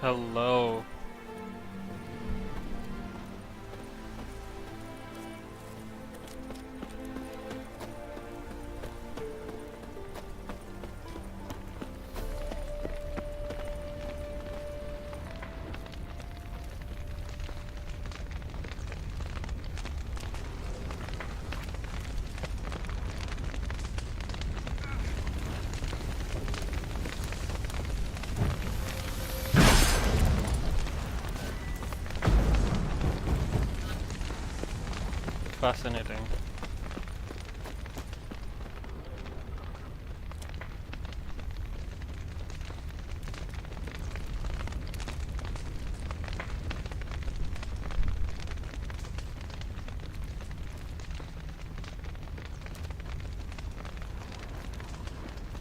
Hello. Fascinating.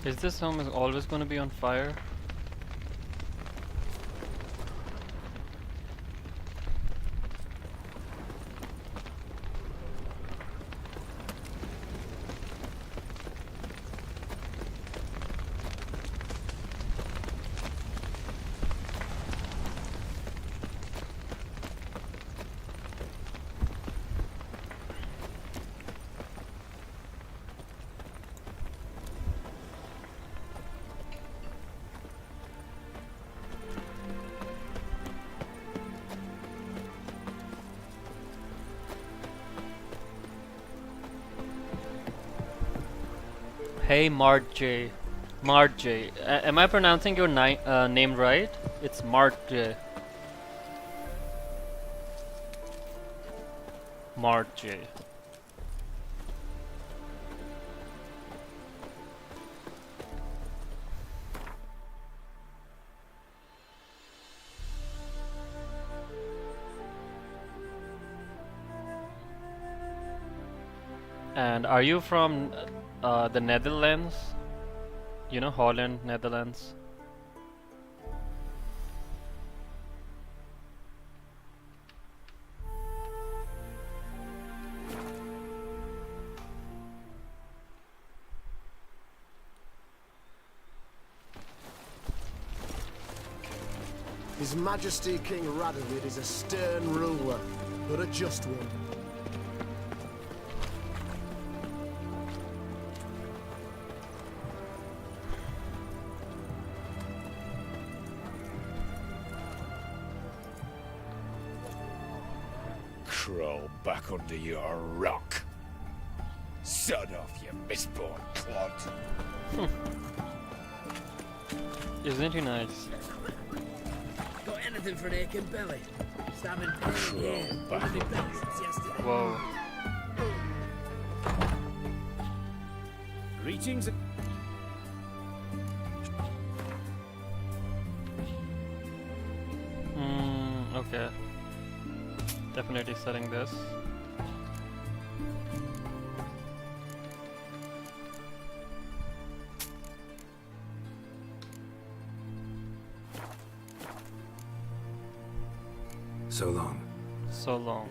Is this home always going to be on fire? Hey Marj. Marj. Am I pronouncing your name right? It's Marj. Marj. And are you from the Netherlands? You know, Holland, Netherlands. His Majesty King Radovid is a stern ruler, but a just one. Crawl back under your rock. Sod off, you misborn clod. Isn't he nice? Got anything for an aching belly? Stabbing pain here. back Haven't been on back you. since yesterday. Whoa. Greetings. Okay. Definitely setting this. So long. So long.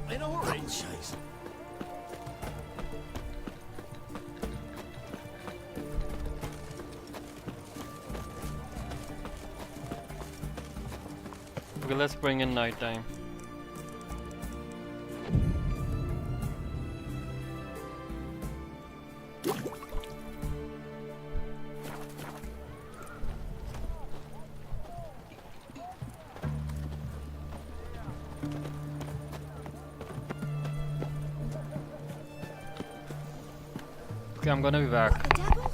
In a hurry. Chase. Okay, let's bring in nighttime. Okay, I'm gonna be back. The devil?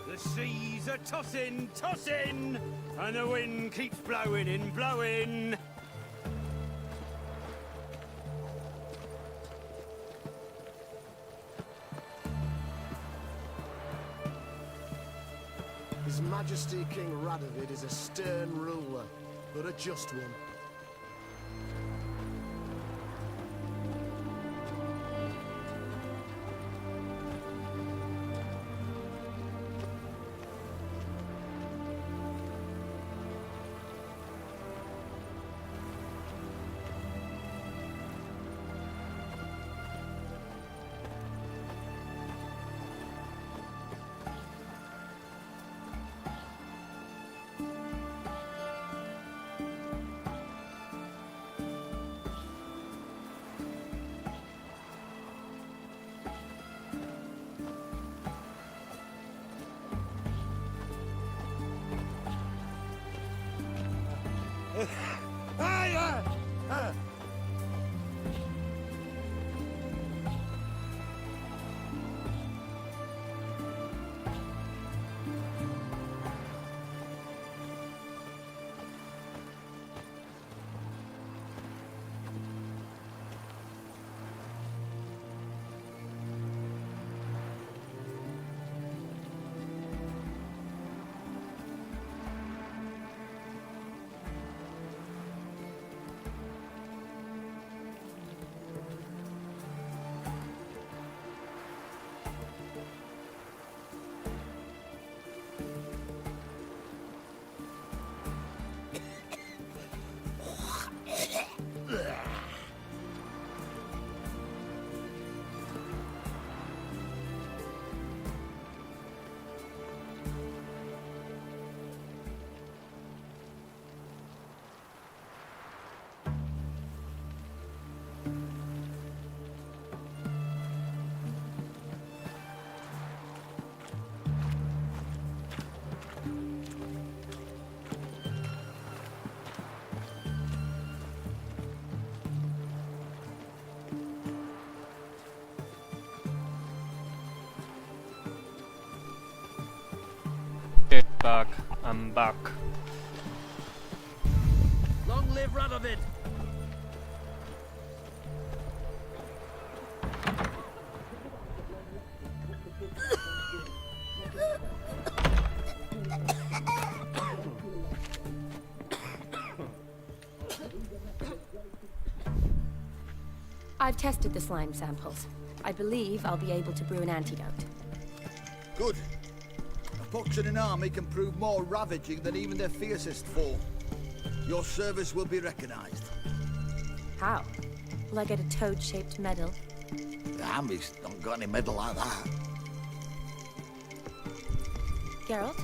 The seas are tossing, tossing, and the wind keeps blowing and blowing. His Majesty King Radovid is a stern ruler, but a just one. back. I'm back. Long live Radovid! I've tested the slime samples. I believe I'll be able to brew an antidote. Good. A pox in an army can prove more ravaging than even their fiercest foe. Your service will be recognized. How? Will I get a toad-shaped medal? The army's don't got any medal like that. Geralt?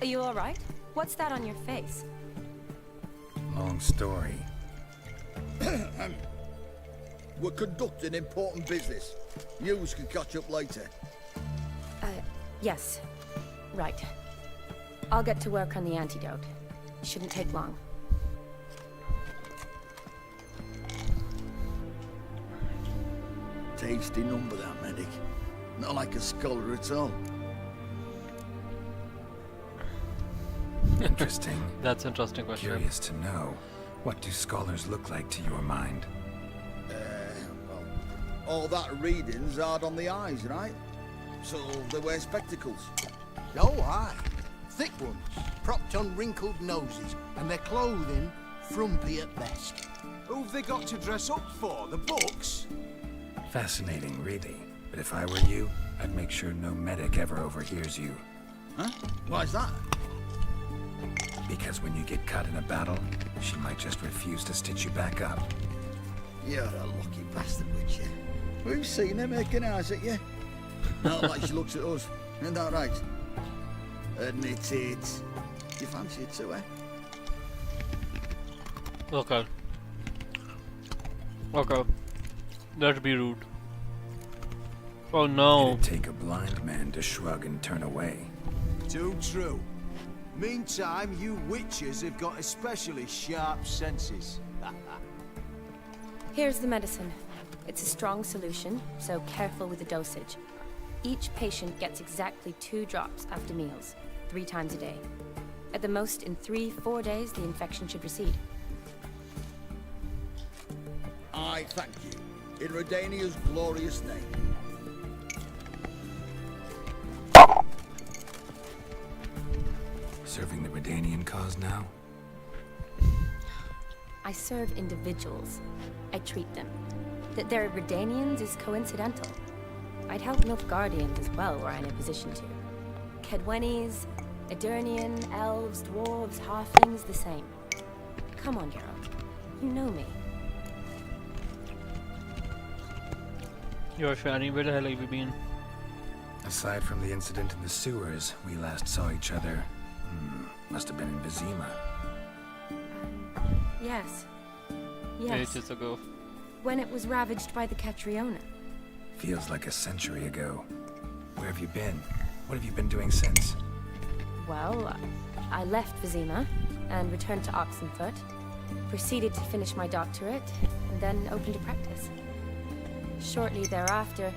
Are you alright? What's that on your face? Long story. We're conducting important business. Yous can catch up later. Yes. Right. I'll get to work on the antidote. Shouldn't take long. Tasty number, that medic. Not like a scholar at all. Interesting. That's an interesting question. Curious to know, what do scholars look like to your mind? Well, all that reading's hard on the eyes, right? So they wear spectacles. Oh, aye. Thick ones, propped on wrinkled noses, and their clothing frumpy at best. Who've they got to dress up for? The books? Fascinating, really. But if I were you, I'd make sure no medic ever overhears you. Huh? Why's that? Because when you get cut in a battle, she might just refuse to stitch you back up. You're a lucky bastard, Witcher. We've seen her making eyes at you. Not like she looks at us. Isn't that right? Admit it. You fancy it too, eh? Okay. Okay. Let's be rude. Oh no. It'd take a blind man to shrug and turn away. Too true. Meantime, you witches have got especially sharp senses. Here's the medicine. It's a strong solution, so careful with the dosage. Each patient gets exactly 2 drops after meals, 3 times a day. At the most, in 3-4 days, the infection should recede. I thank you. In Redania's glorious name. Serving the Redanian cause now? I serve individuals. I treat them. That they're Redanians is coincidental. I'd help Nilfgaardians as well were I in a position to. Kedwenis, Edirnian, elves, dwarves, halflings, the same. Come on, Geralt. You know me. You're Shani, where the hell have you been? Aside from the incident in the sewers, we last saw each other. Must have been in Vizima. Yes. Yes. Ages ago. When it was ravaged by the Catriona. Feels like a century ago. Where have you been? What have you been doing since? Well, I left Vizima and returned to Oxenfurt. Proceeded to finish my doctorate, and then opened a practice. Shortly thereafter,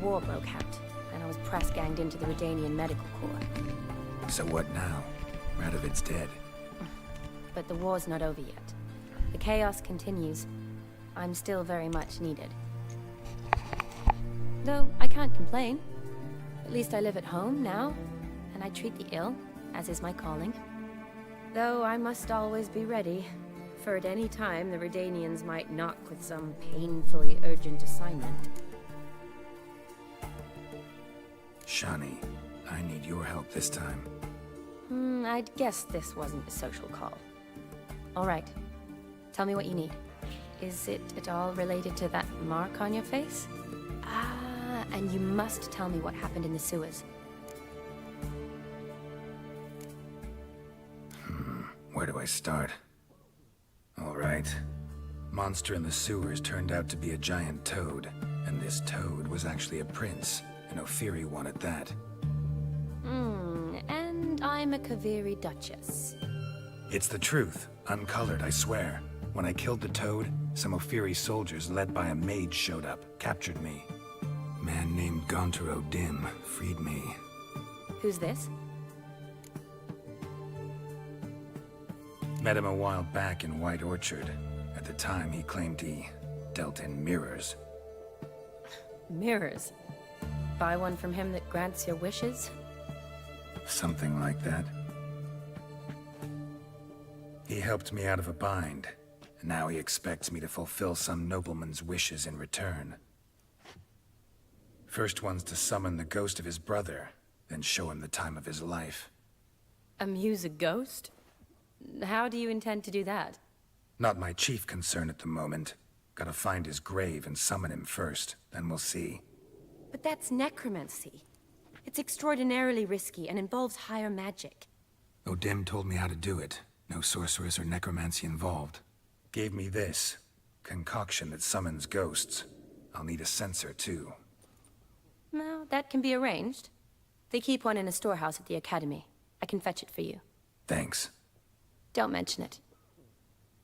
war broke out, and I was press-ganged into the Redanian Medical Corps. So what now? Radovid's dead. But the war's not over yet. The chaos continues. I'm still very much needed. Though I can't complain. At least I live at home now, and I treat the ill, as is my calling. Though I must always be ready, for at any time the Redanians might knock with some painfully urgent assignment. Shani, I need your help this time. I'd guess this wasn't a social call. All right. Tell me what you need. Is it at all related to that mark on your face? Ah, and you must tell me what happened in the sewers. Where do I start? All right. Monster in the sewers turned out to be a giant toad, and this toad was actually a prince, and Ophiri wanted that. And I'm a Kaviri Duchess. It's the truth, uncolored, I swear. When I killed the toad, some Ophiri soldiers led by a mage showed up, captured me. Man named Gontar O'Dim freed me. Who's this? Met him a while back in White Orchard. At the time, he claimed he dealt in mirrors. Mirrors. Buy one from him that grants your wishes? Something like that. He helped me out of a bind, and now he expects me to fulfill some nobleman's wishes in return. First one's to summon the ghost of his brother, then show him the time of his life. Amuse a ghost? How do you intend to do that? Not my chief concern at the moment. Gotta find his grave and summon him first, then we'll see. But that's necromancy. It's extraordinarily risky and involves higher magic. O'Dim told me how to do it. No sorceress or necromancy involved. Gave me this. Concoction that summons ghosts. I'll need a censer, too. Well, that can be arranged. They keep one in a storehouse at the academy. I can fetch it for you. Thanks. Don't mention it.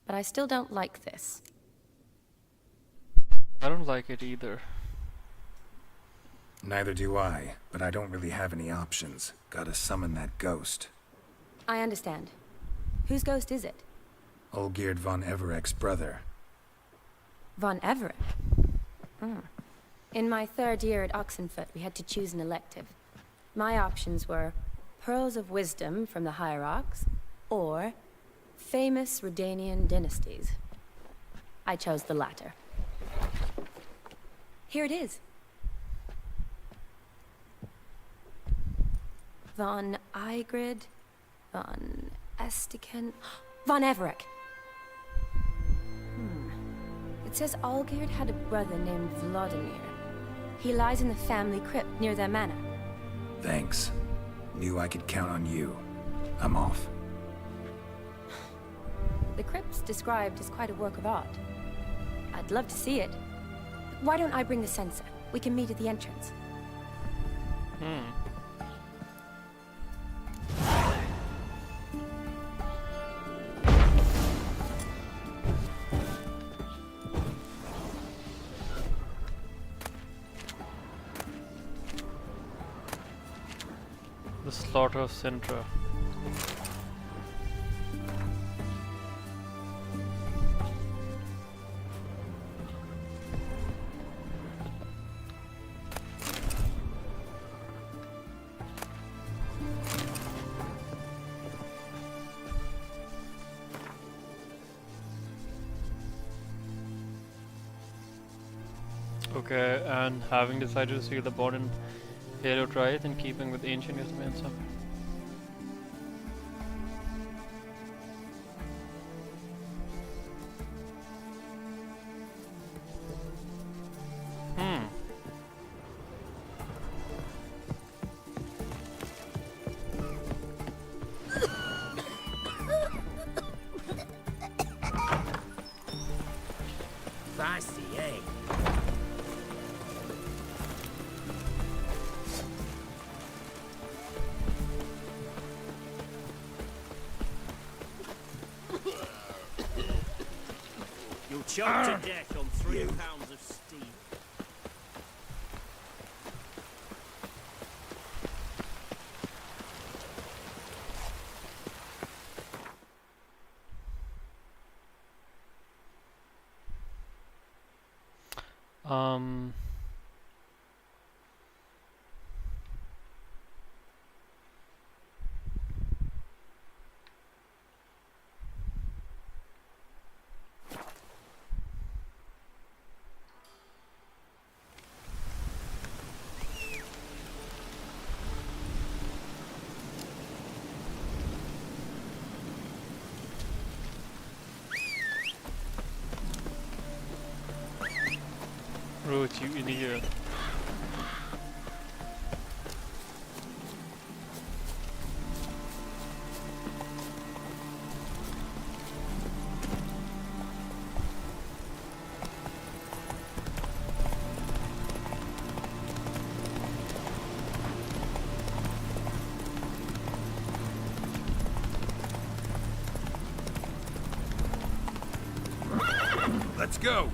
But I still don't like this. I don't like it either. Neither do I, but I don't really have any options. Gotta summon that ghost. I understand. Whose ghost is it? Olgierd von Everek's brother. Von Everett? In my third year at Oxenfoot, we had to choose an elective. My options were Pearls of Wisdom from the Hierarchs, or famous Redanian dynasties. I chose the latter. Here it is. Von Igrid, von Estiken, von Everek. It says Olgierd had a brother named Vladimir. He lies in the family crypt near their manor. Thanks. Knew I could count on you. I'm off. The crypt's described as quite a work of art. I'd love to see it. Why don't I bring the censer? We can meet at the entrance. The Slaughter of Sintra. Okay, and having decided to seal the bond in Halotrites in keeping with ancient history and stuff. Feisty, eh? You'll choke to death on 3 pounds of steam. Um. Roach, you idiot. Let's go!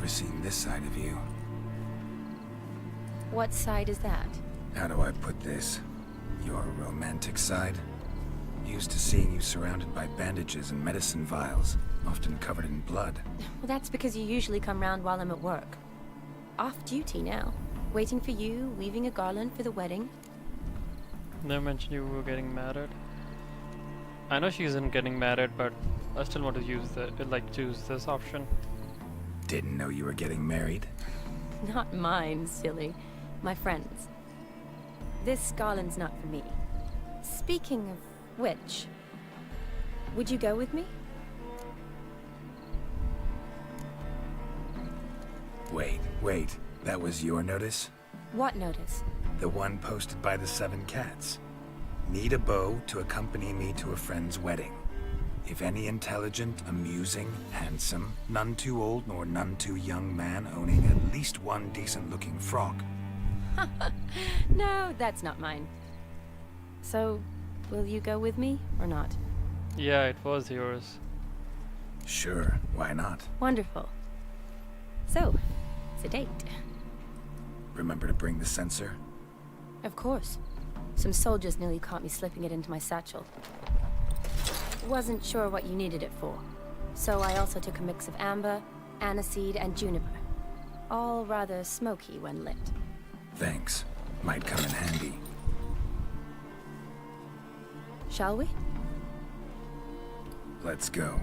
never seen this side of you. What side is that? How do I put this? Your romantic side? Used to seeing you surrounded by bandages and medicine vials, often covered in blood. Well, that's because you usually come round while I'm at work. Off duty now. Waiting for you, weaving a garland for the wedding. Never mentioned you were getting married. I know she isn't getting married, but I still want to use choose this option. Didn't know you were getting married? Not mine, silly. My friends. This garland's not for me. Speaking of which, would you go with me? Wait. That was your notice? What notice? The one posted by the 7 cats. Need a beau to accompany me to a friend's wedding. If any intelligent, amusing, handsome, none too old nor none too young man owning at least one decent-looking frock. No, that's not mine. So, will you go with me or not? Yeah, it was yours. Sure, why not? Wonderful. So, it's a date. Remember to bring the censer? Of course. Some soldiers nearly caught me slipping it into my satchel. Wasn't sure what you needed it for, so I also took a mix of amber, aniseed, and juniper. All rather smoky when lit. Thanks. Might come in handy. Shall we? Let's go.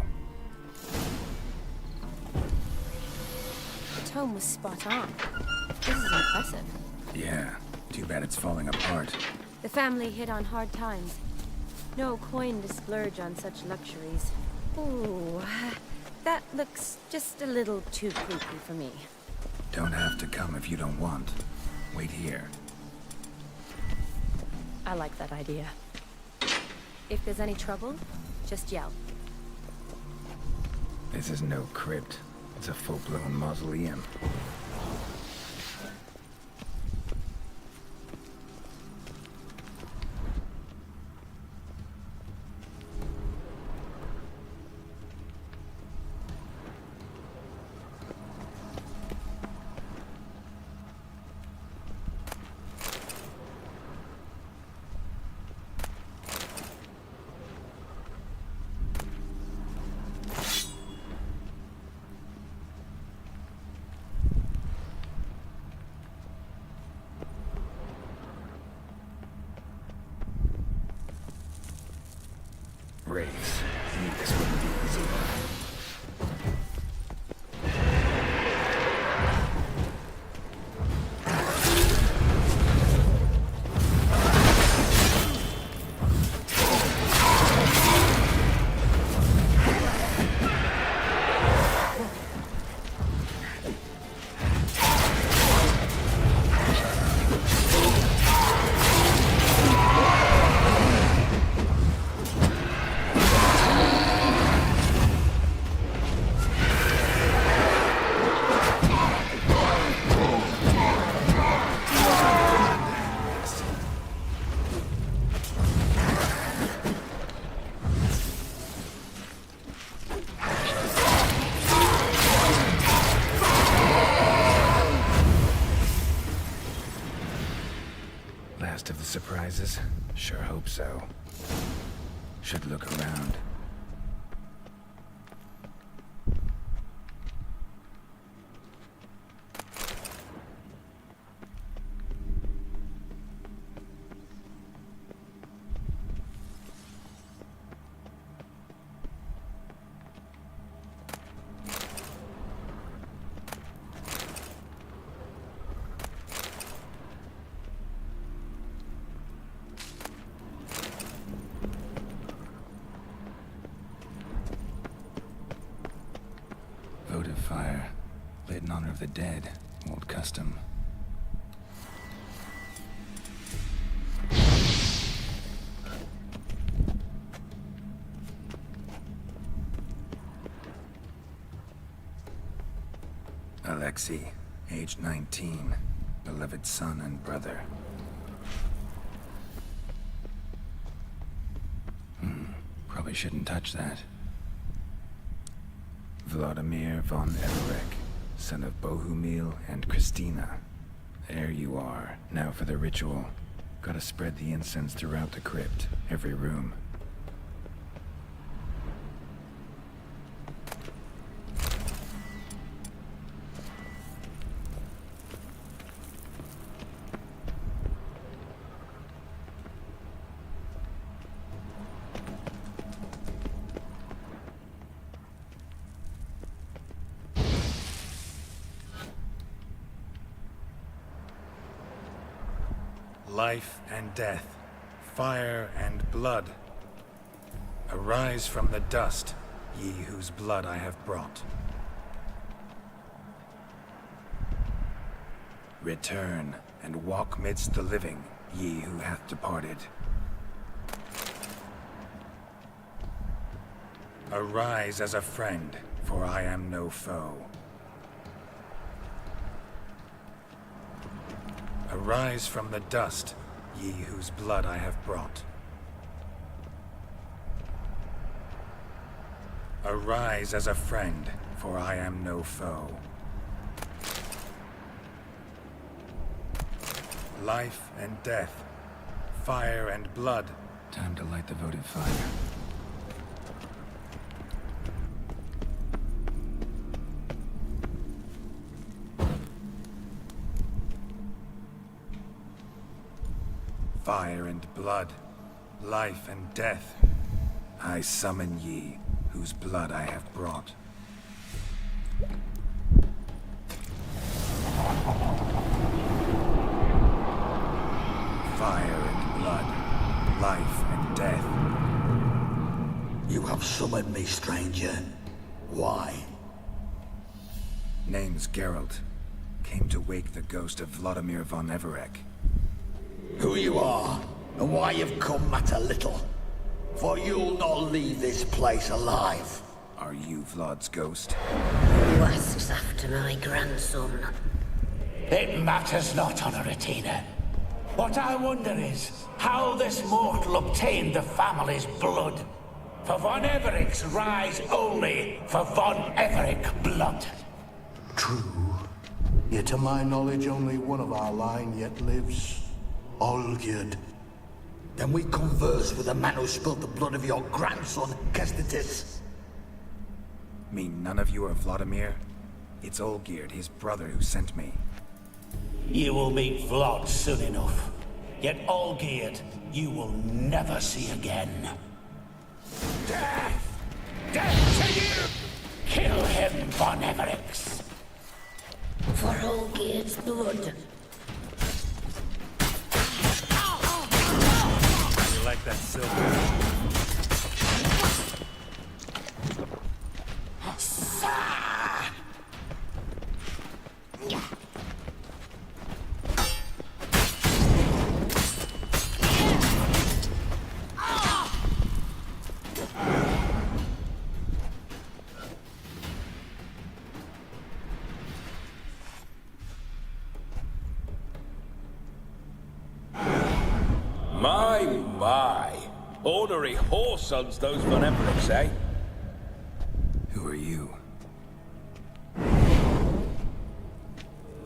The tome was spot on. This is impressive. Yeah, too bad it's falling apart. The family hit on hard times. No coin to splurge on such luxuries. Ooh, that looks just a little too creepy for me. Don't have to come if you don't want. Wait here. I like that idea. If there's any trouble, just yell. This is no crypt. It's a full-blown mausoleum. Raves. Knew this wouldn't be easy. Last of the surprises? Sure hope so. Should look around. Votive fire, lit in honor of the dead. Old custom. Alexei, age 19, beloved son and brother. Probably shouldn't touch that. Vladimir von Everek, son of Bohumil and Christina. There you are. Now for the ritual. Gotta spread the incense throughout the crypt, every room. Life and death, fire and blood. Arise from the dust, ye whose blood I have brought. Return and walk midst the living, ye who hath departed. Arise as a friend, for I am no foe. Arise from the dust, ye whose blood I have brought. Arise as a friend, for I am no foe. Life and death, fire and blood. Time to light the votive fire. Fire and blood, life and death, I summon ye, whose blood I have brought. Fire and blood, life and death. You have summoned me, stranger. Why? Name's Geralt. Came to wake the ghost of Vladimir von Everec. Who you are, and why you've come matter little. For you'll not leave this place alive. Are you Vlad's ghost? Who asks after my grandson? It matters not, Honoratina. What I wonder is how this mortal obtained the family's blood. For von Everec's rise only for von Everec blood. True. Yet to my knowledge, only one of our line yet lives. Olgierd. Then we converse with the man who spilled the blood of your grandson, Kestetis. Mean none of you are Vladimir? It's Olgierd, his brother, who sent me. You will meet Vlad soon enough. Yet Olgierd, you will never see again. Death! Death to you! Kill him, von Everec! For Olgierd's blood. You like that silver? My. Ornery whoresons those von Everec, eh? Who are you?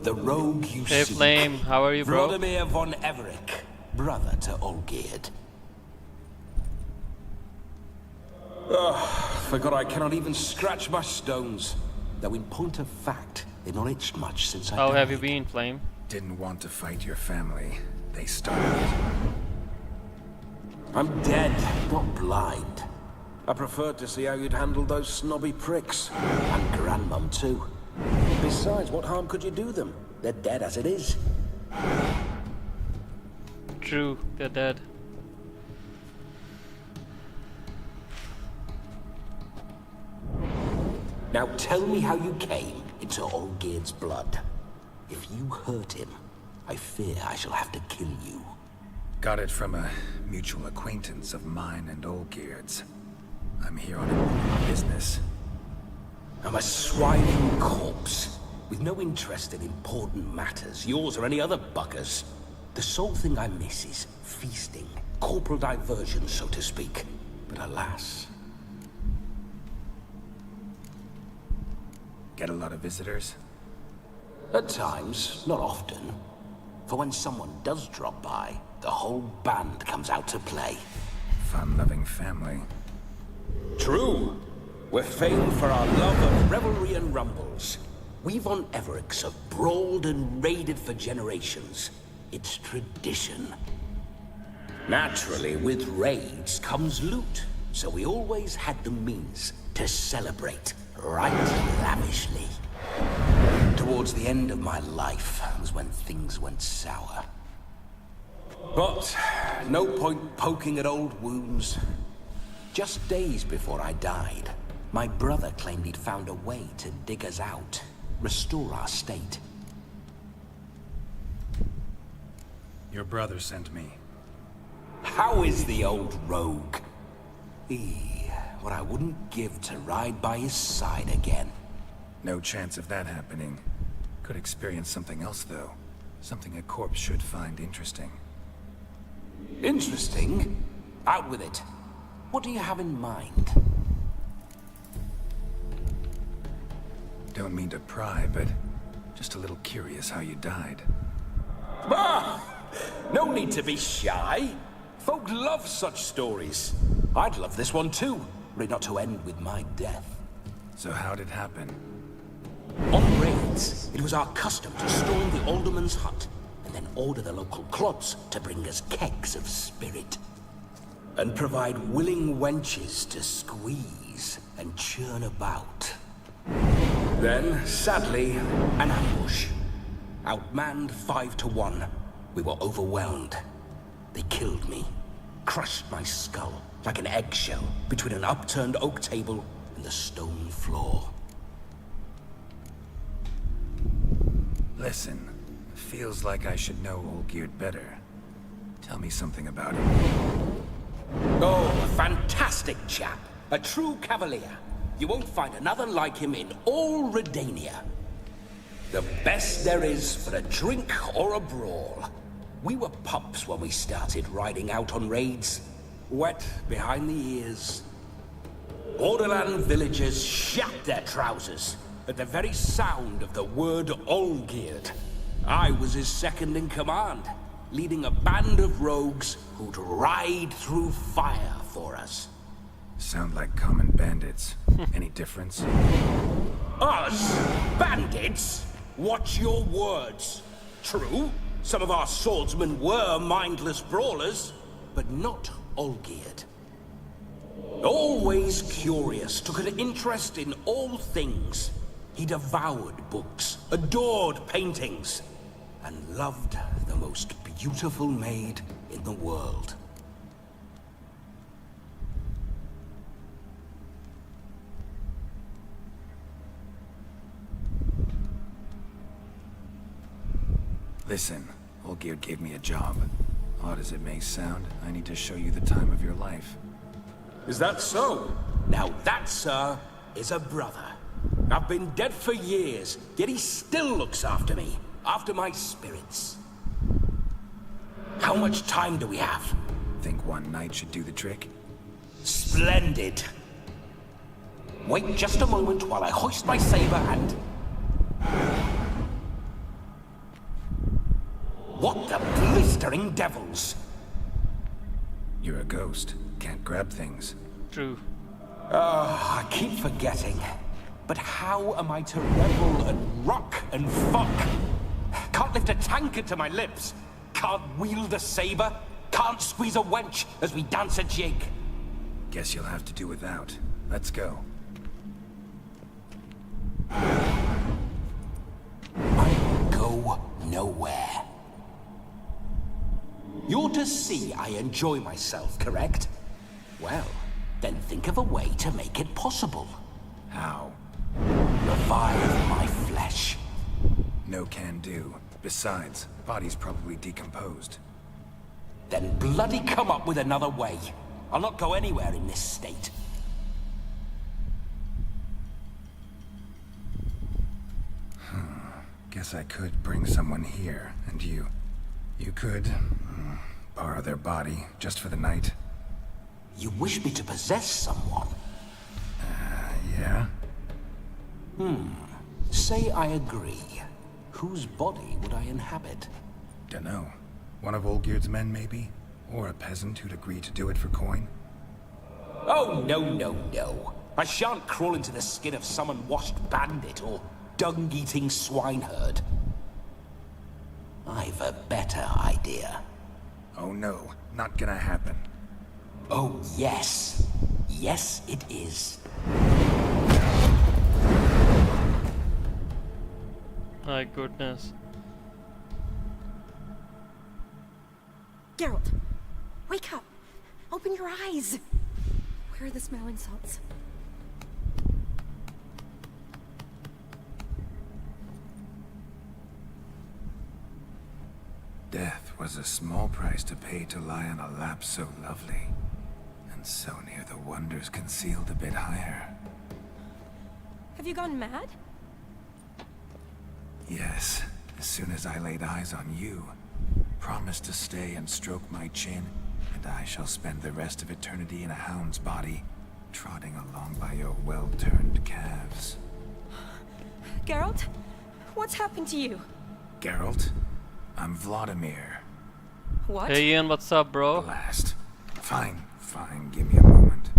The rogue you Hey seek. Flame, how are you, bro? Vladimir von Everec, brother to Olgierd. Forgot I cannot even scratch my stones. Though in point of fact, they've not itched much since I How died. have you been, Flame? Didn't want to fight your family. They started. I'm dead, not blind. I preferred to see how you'd handle those snobby pricks. And Grandmum, too. Besides, what harm could you do them? They're dead as it is. True, they're dead. Now tell me how you came into Olgierd's blood. If you hurt him, I fear I shall have to kill you. Got it from a mutual acquaintance of mine and Olgierd's. I'm here on important business. I'm a swiving corpse, with no interest in important matters, yours or any other buggers. The sole thing I miss is feasting, corporal diversion, so to speak. But alas... Get a lot of visitors? At times, not often. For when someone does drop by, the whole band comes out to play. Fun-loving family. True. We're famed for our love of revelry and rumbles. We Von Evericks have brawled and raided for generations. It's tradition. Naturally, with raids comes loot, so we always had the means to celebrate right lavishly. Towards the end of my life was when things went sour. But no point poking at old wounds. Just days before I died, my brother claimed he'd found a way to dig us out, restore our state. Your brother sent me. How is the old rogue? What I wouldn't give to ride by his side again. No chance of that happening. Could experience something else, though. Something a corpse should find interesting. Interesting? Out with it. What do you have in mind? Don't mean to pry, but just a little curious how you died. Ah! No need to be shy. Folk love such stories. I'd love this one too, were it not to end with my death. So how'd it happen? On raids, it was our custom to storm the alderman's hut, and then order the local clubs to bring us kegs of spirit. And provide willing wenches to squeeze and churn about. Then, sadly, an ambush. Outmanned 5 to 1. We were overwhelmed. They killed me. Crushed my skull like an eggshell between an upturned oak table and the stone floor. Listen, feels like I should know Olgierd better. Tell me something about him. Oh, a fantastic chap. A true cavalier. You won't find another like him in all Redania. The best there is for a drink or a brawl. We were pups when we started riding out on raids. Wet behind the ears. Borderland villagers shat their trousers at the very sound of the word Olgierd. I was his second in command, leading a band of rogues who'd ride through fire for us. Sound like common bandits. Any difference? Us? Bandits? Watch your words. True, some of our swordsmen were mindless brawlers, but not Olgierd. Always curious, took an interest in all things. He devoured books, adored paintings, and loved the most beautiful maid in the world. Listen, Olgierd gave me a job. Odd as it may sound, I need to show you the time of your life. Is that so? Now that, sir, is a brother. I've been dead for years, yet he still looks after me, after my spirits. How much time do we have? Think one night should do the trick? Splendid. Wait just a moment while I hoist my saber and... What the blistering devils? You're a ghost. Can't grab things. True. I keep forgetting. But how am I to revel and rock and fuck? Can't lift a tankard to my lips. Can't wield a saber. Can't squeeze a wench as we dance a jig. Guess you'll have to do without. Let's go. I'll go nowhere. You're to see I enjoy myself, correct? Well, then think of a way to make it possible. How? Revive my flesh. No can do. Besides, body's probably decomposed. Then bloody come up with another way. I'll not go anywhere in this state. Guess I could bring someone here, and you could borrow their body just for the night. You wish me to possess someone? Yeah? Say I agree. whose body would I inhabit? Dunno. One of Olgierd's men, maybe? Or a peasant who'd agree to do it for coin? Oh, no, no, no. I shan't crawl into the skin of some unwashed bandit or dung-eating swineherd. I've a better idea. Oh no, not gonna happen. Oh, yes. Yes, it is. My goodness. Geralt, wake up! Open your eyes! Where are the smelling salts? Death was a small price to pay to lie on a lap so lovely, and so near the wonders concealed a bit higher. Have you gone mad? Yes, as soon as I laid eyes on you, promised to stay and stroke my chin, and I shall spend the rest of eternity in a hound's body, trotting along by your well-turned calves. Geralt? What's happened to you? Geralt, I'm Vladimir. What? Hey Ian, what's up, bro? Last. Fine, give me a moment.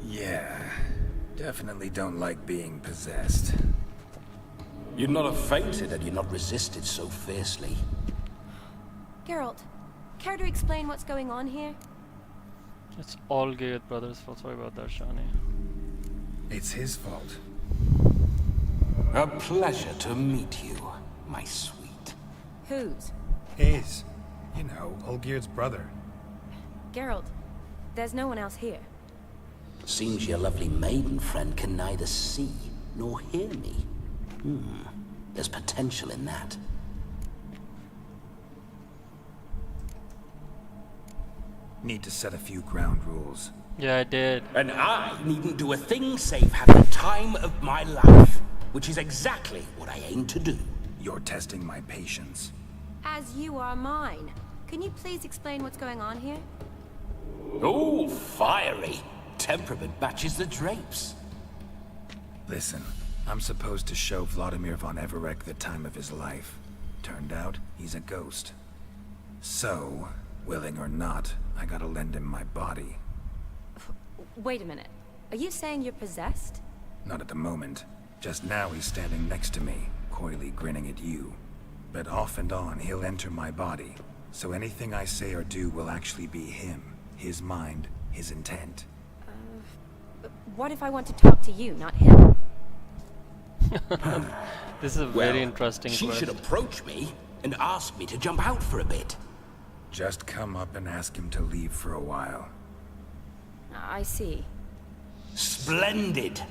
Yeah, definitely don't like being possessed. You'd not have fainted had you not resisted so fiercely. Geralt, care to explain what's going on here? It's all Olgierd brothers' fault. Sorry about that, Shani. It's his fault. A pleasure to meet you, my sweet. Whose? His. You know, Olgierd's brother. Geralt, there's no one else here. Seems your lovely maiden friend can neither see nor hear me. There's potential in that. Need to set a few ground rules. Yeah, I did. And I needn't do a thing save have the time of my life, which is exactly what I aim to do. You're testing my patience. As you are mine. Can you please explain what's going on here? Oh, fiery. Temperament matches the drapes. Listen, I'm supposed to show Vladimir von Everec the time of his life. Turned out, he's a ghost. So, willing or not, I gotta lend him my body. Wait a minute. Are you saying you're possessed? Not at the moment. Just now he's standing next to me, coyly grinning at you. But off and on, he'll enter my body. So anything I say or do will actually be him. His mind, his intent. What if I want to talk to you, not him? This is a very interesting she quest. should approach me and ask me to jump out for a bit. Just come up and ask him to leave for a while. I see. Splendid.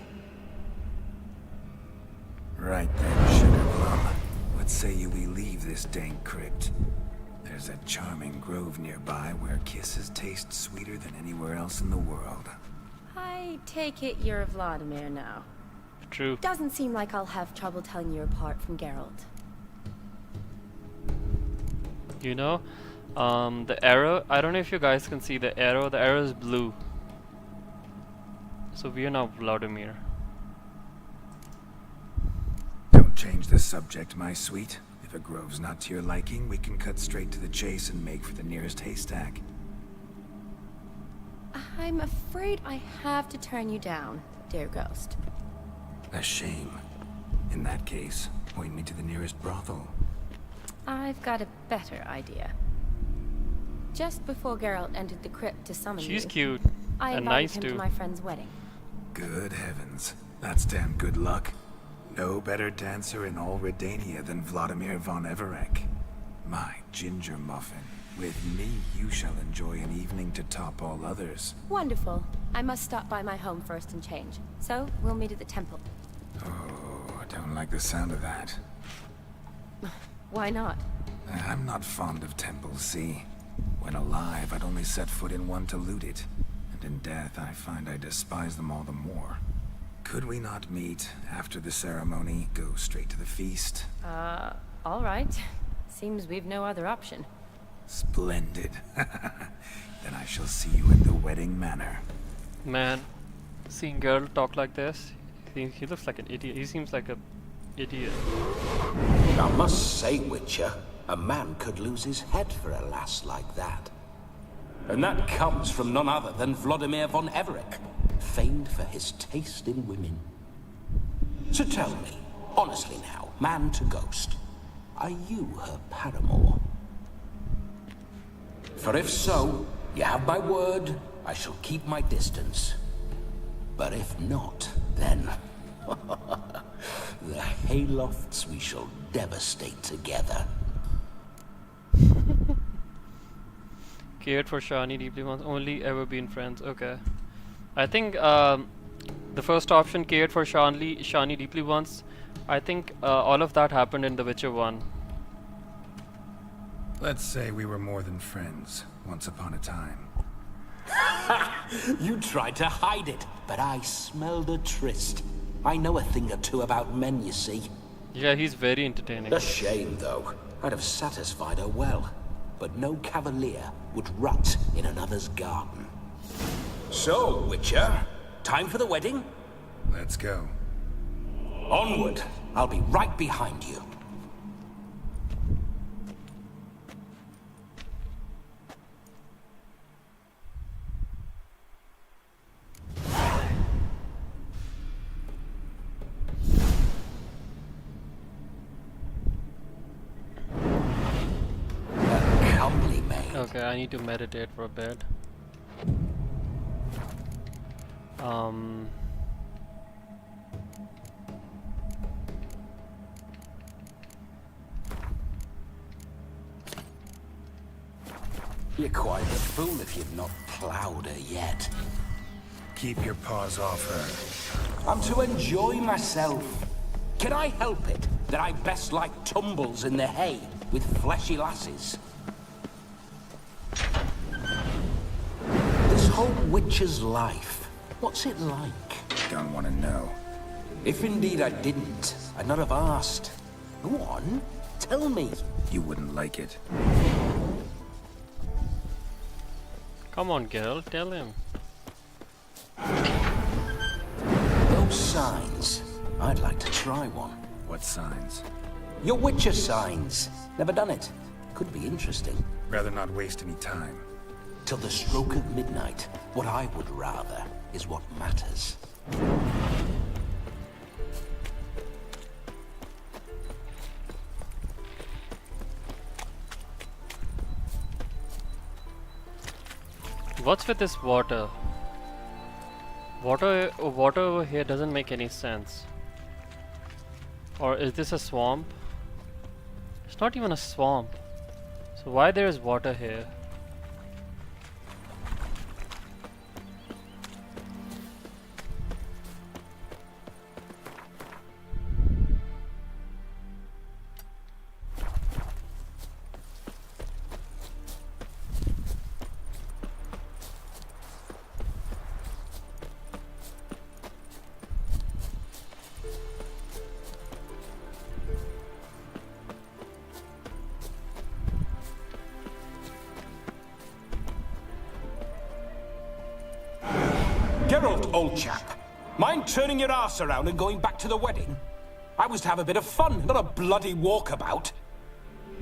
Right then, Sugar Plum. What say you we leave this dank crypt? There's a charming grove nearby where kisses taste sweeter than anywhere else in the world. I take it you're Vladimir now. True. Doesn't seem like I'll have trouble telling you apart from Geralt. You know, the arrow, I don't know if you guys can see the arrow. The arrow is blue. So we are now Vladimir. Don't change the subject, my sweet. If a grove's not to your liking, we can cut straight to the chase and make for the nearest haystack. I'm afraid I have to turn you down, dear ghost. A shame. In that case, point me to the nearest brothel. I've got a better idea. Just before Geralt entered the crypt to summon you, She's cute I and invited nice him too. to my friend's wedding. Good heavens. That's damn good luck. No better dancer in all Redania than Vladimir von Everec. My ginger muffin. With me, you shall enjoy an evening to top all others. Wonderful. I must stop by my home first and change. So, we'll meet at the temple. Oh, I don't like the sound of that. Why not? I'm not fond of temples, see? When alive, I'd only set foot in one to loot it. And in death, I find I despise them all the more. Could we not meet after the ceremony, go straight to the feast? All right. Seems we've no other option. Splendid. Then I shall see you at the wedding manor. Man, seeing Geralt talk like this, He looks like an idiot. He seems like a idiot. I must say, Witcher, a man could lose his head for a lass like that. And that comes from none other than Vladimir von Everec, famed for his taste in women. So tell me, honestly now, man to ghost, are you her paramour? For if so, you have my word, I shall keep my distance. But if not, then the Haylofts we shall devastate together. Cared for Shani deeply once, only ever been friends. Okay. I think the first option, cared for Shani deeply once, I think all of that happened in The Witcher 1. Let's say we were more than friends once upon a time. You tried to hide it, but I smelled a tryst. I know a thing or two about men, you see. Yeah, he's very entertaining. A shame, though. I'd have satisfied her well. But no cavalier would rut in another's garden. So, Witcher, time for the wedding? Let's go. Onward. I'll be right behind you. Okay, I need to meditate for a bit. You're quite a fool if you've not plowed her yet. Keep your paws off her. I'm to enjoy myself. Can I help it that I best like tumbles in the hay with fleshy lasses? This whole Witcher's life, what's it like? Don't want to know. If indeed I didn't, I'd not have asked. Go on, tell me. You wouldn't like it. Come on, Geralt, tell him. Those signs. I'd like to try one. What signs? Your Witcher signs. Never done it. Could be interesting. Rather not waste any time. Till the stroke of midnight, what I would rather is what matters. What's with this water? Water over here doesn't make any sense. Or is this a swamp? It's not even a swamp. So why there is water here? Geralt, old chap, mind turning your arse around and going back to the wedding? I was to have a bit of fun, not a bloody walkabout.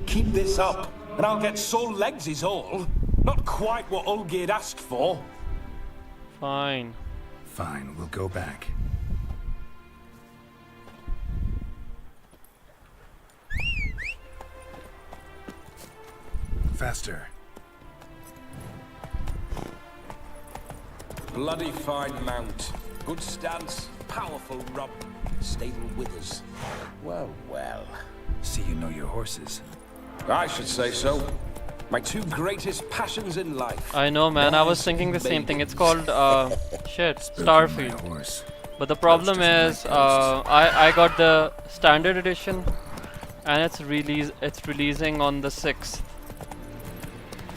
Keep this up, and I'll get sore legs is all. Not quite what Olgierd asked for. Fine. Fine, we'll go back. Faster. Bloody fine mount. Good stance, powerful rub. Stable withers. Well, well. See you know your horses. I should say so. My two greatest passions in life. I know, man. I was thinking the same thing. It's called shit, Starfield. But the problem is, I got the standard edition, and it's releasing on the 6th.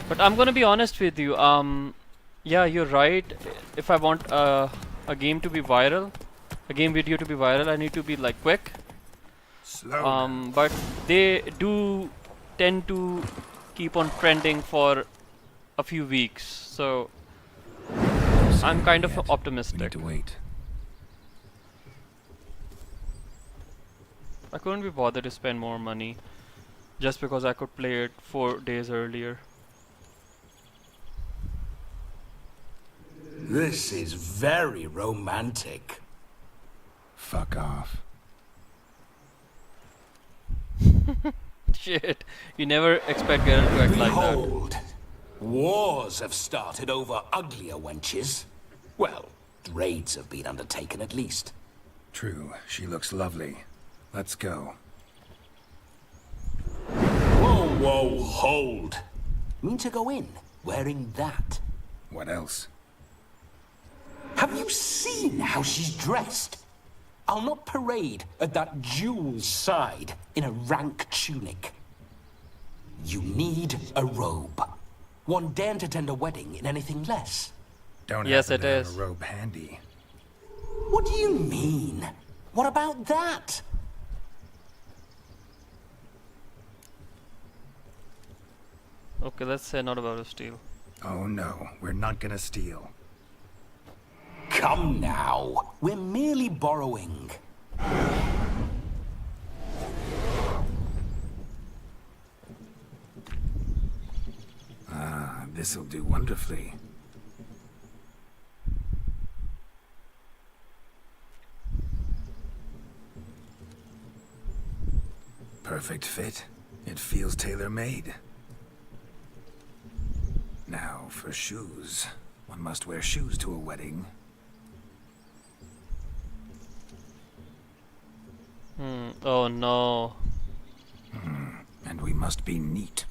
But I'm gonna be honest with you. Yeah, you're right. If I want a game to be viral, a game video to be viral, I need to be like quick. Slow. But they do tend to keep on trending for a few weeks, so I'm kind of optimistic. We need to wait. I couldn't be bothered to spend more money just because I could play it 4 days earlier. This is very romantic. Fuck off. Shit, you never expect Geralt to act like that. Behold, wars have started over uglier wenches. Well, raids have been undertaken at least. True, she looks lovely. Let's go. Whoa, whoa, hold. Mean to go in, wearing that? What else? Have you seen how she's dressed? I'll not parade at that jewel's side in a rank tunic. You need a robe. One daren't attend a wedding in anything less. Don't Yes, happen it to have is. a robe handy. What do you mean? What about that? Okay, let's say not about a steal. Oh no, we're not gonna steal. Come now, we're merely borrowing. Ah, this'll do wonderfully. Perfect fit. It feels tailor-made. Now, for shoes. One must wear shoes to a wedding. Oh no. And we must be neat.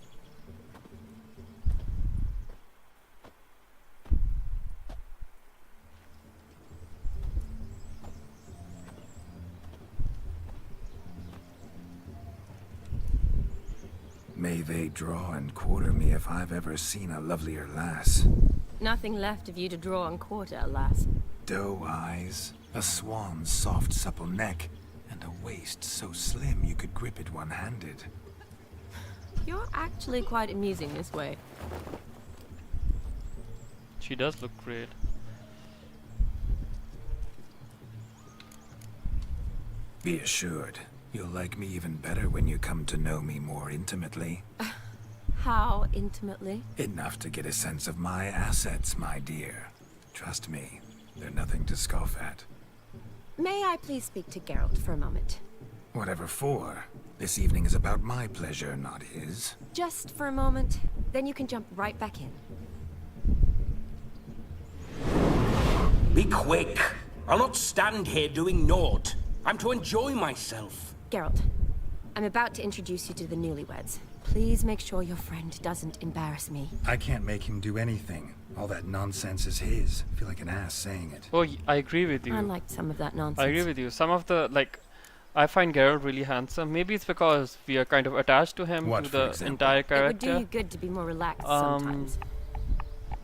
May they draw and quarter me if I've ever seen a lovelier lass. Nothing left of you to draw and quarter, alas. Doe eyes, a swan's soft supple neck, and a waist so slim you could grip it one-handed. You're actually quite amusing this way. She does look great. Be assured, you'll like me even better when you come to know me more intimately. How intimately? Enough to get a sense of my assets, my dear. Trust me, they're nothing to scoff at. May I please speak to Geralt for a moment? Whatever for. This evening is about my pleasure, not his. Just for a moment, then you can jump right back in. Be quick. I'll not stand here doing naught. I'm to enjoy myself. Geralt, I'm about to introduce you to the newlyweds. Please make sure your friend doesn't embarrass me. I can't make him do anything. All that nonsense is his. I feel like an ass saying it. Oh, I agree with you. I liked some of that nonsense. I agree with you. Some of the, like, I find Geralt really handsome. Maybe it's because we are kind of attached to him, What, to for the example? entire It would character. do you good to be more relaxed sometimes.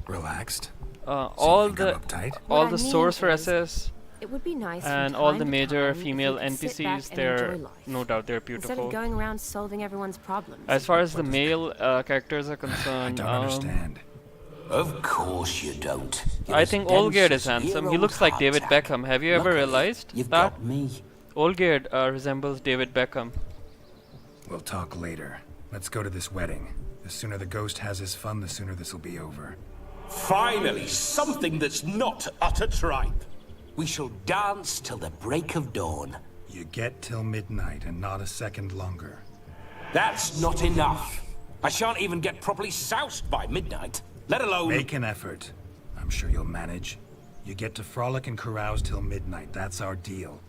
Relaxed? All think I'm the uptight? all What the I mean sorceresses It would be nice and from all time the to major time if female you could sit back NPCs, and they're enjoy life, no doubt they're instead beautiful. of going around solving everyone's problems. As far as the male characters are I concerned, don't understand. Of course you don't. You're I as think dense Olgerd as is handsome. He year-old looks like David hardtack. Beckham. Have you ever Luckily, realized you've that? got me. Olgerd resembles David Beckham. We'll talk later. Let's go to this wedding. The sooner the ghost has his fun, the sooner this'll be over. Finally, something that's not utter tripe. We shall dance till the break of dawn. You get till midnight and not a second longer. That's not enough. I shan't even get properly soused by midnight, let alone... Make an effort. I'm sure you'll manage. You get to frolic and carouse till midnight. That's our deal.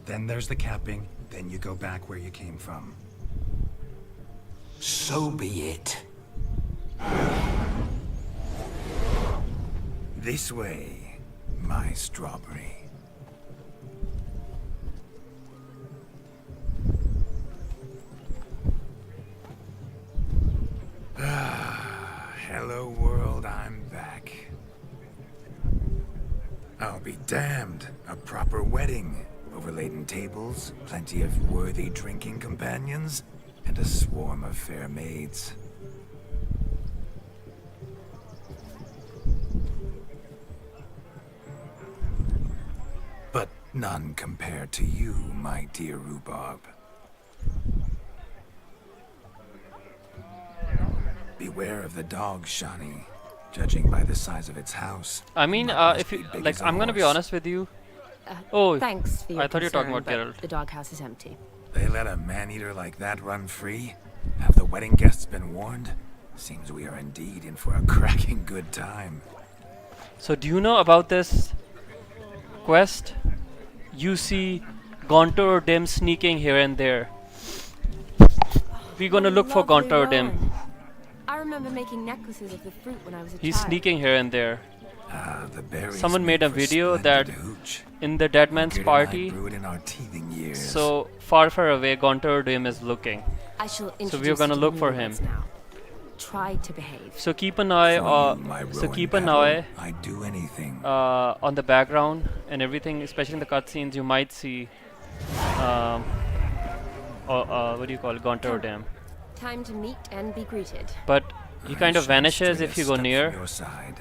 Then there's the capping. Then you go back where you came from. So be it. This way, my strawberry. Hello world, I'm back. I'll be damned. A proper wedding. Overladen tables, plenty of worthy drinking companions, and a swarm of fair maids. But none compared to you, my dear Rhubarb. of the dog, Shani. Judging by the size of its house. I mean, must if be you big like, as a I'm gonna be horse. honest with you. Oh, Thanks for your I thought you were talking concern, about but Geralt. the doghouse is empty. They let a man-eater like that run free? Have the wedding guests been warned? Seems we are indeed in for a cracking good time. So do you know about this quest? You see Gontor Dim sneaking here and there. We're gonna look for Lovely Gontor Dim. Rowan. I remember making necklaces of the fruit when I was a He's child. sneaking here and there. Ah, the berries Someone make made a for video splendid that hooch. in the Dead Man's Gerd and Party, I brewed in our teething years. so far away, Gontor Dim is looking. I shall So we're introduce gonna you to look the for new him. ones now. Try to behave. So keep an eye. For you, my So rowan keep an petal, eye I'd do anything. on the background and everything, especially in the cutscenes. You might see, what do you call it, Gontor Dim. Time to meet and be greeted. But he kind I of shouldn't vanishes stray if a you go step from near. your side.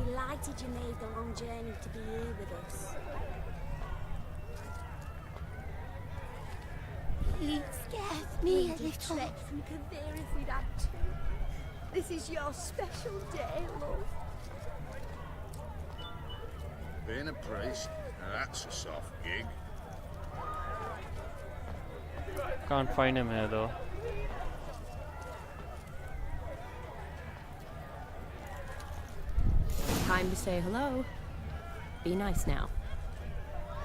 Delighted you made the long journey to be here with us. You scared me a little. From Kavir if we'd had to. This is your special day, love. Being a priest, now that's a soft gig. Can't find him here though. Time to say hello. Be nice now.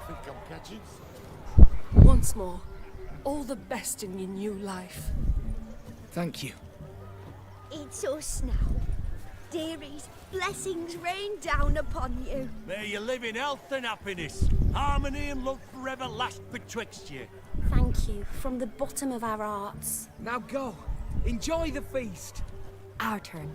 Think I'm catching? Once more, all the best in your new life. Thank you. It's us now. Dearies, blessings rain down upon you. May you live in health and happiness. Harmony and love forever last betwixt you. Thank you from the bottom of our hearts. Now go. Enjoy the feast. Our turn.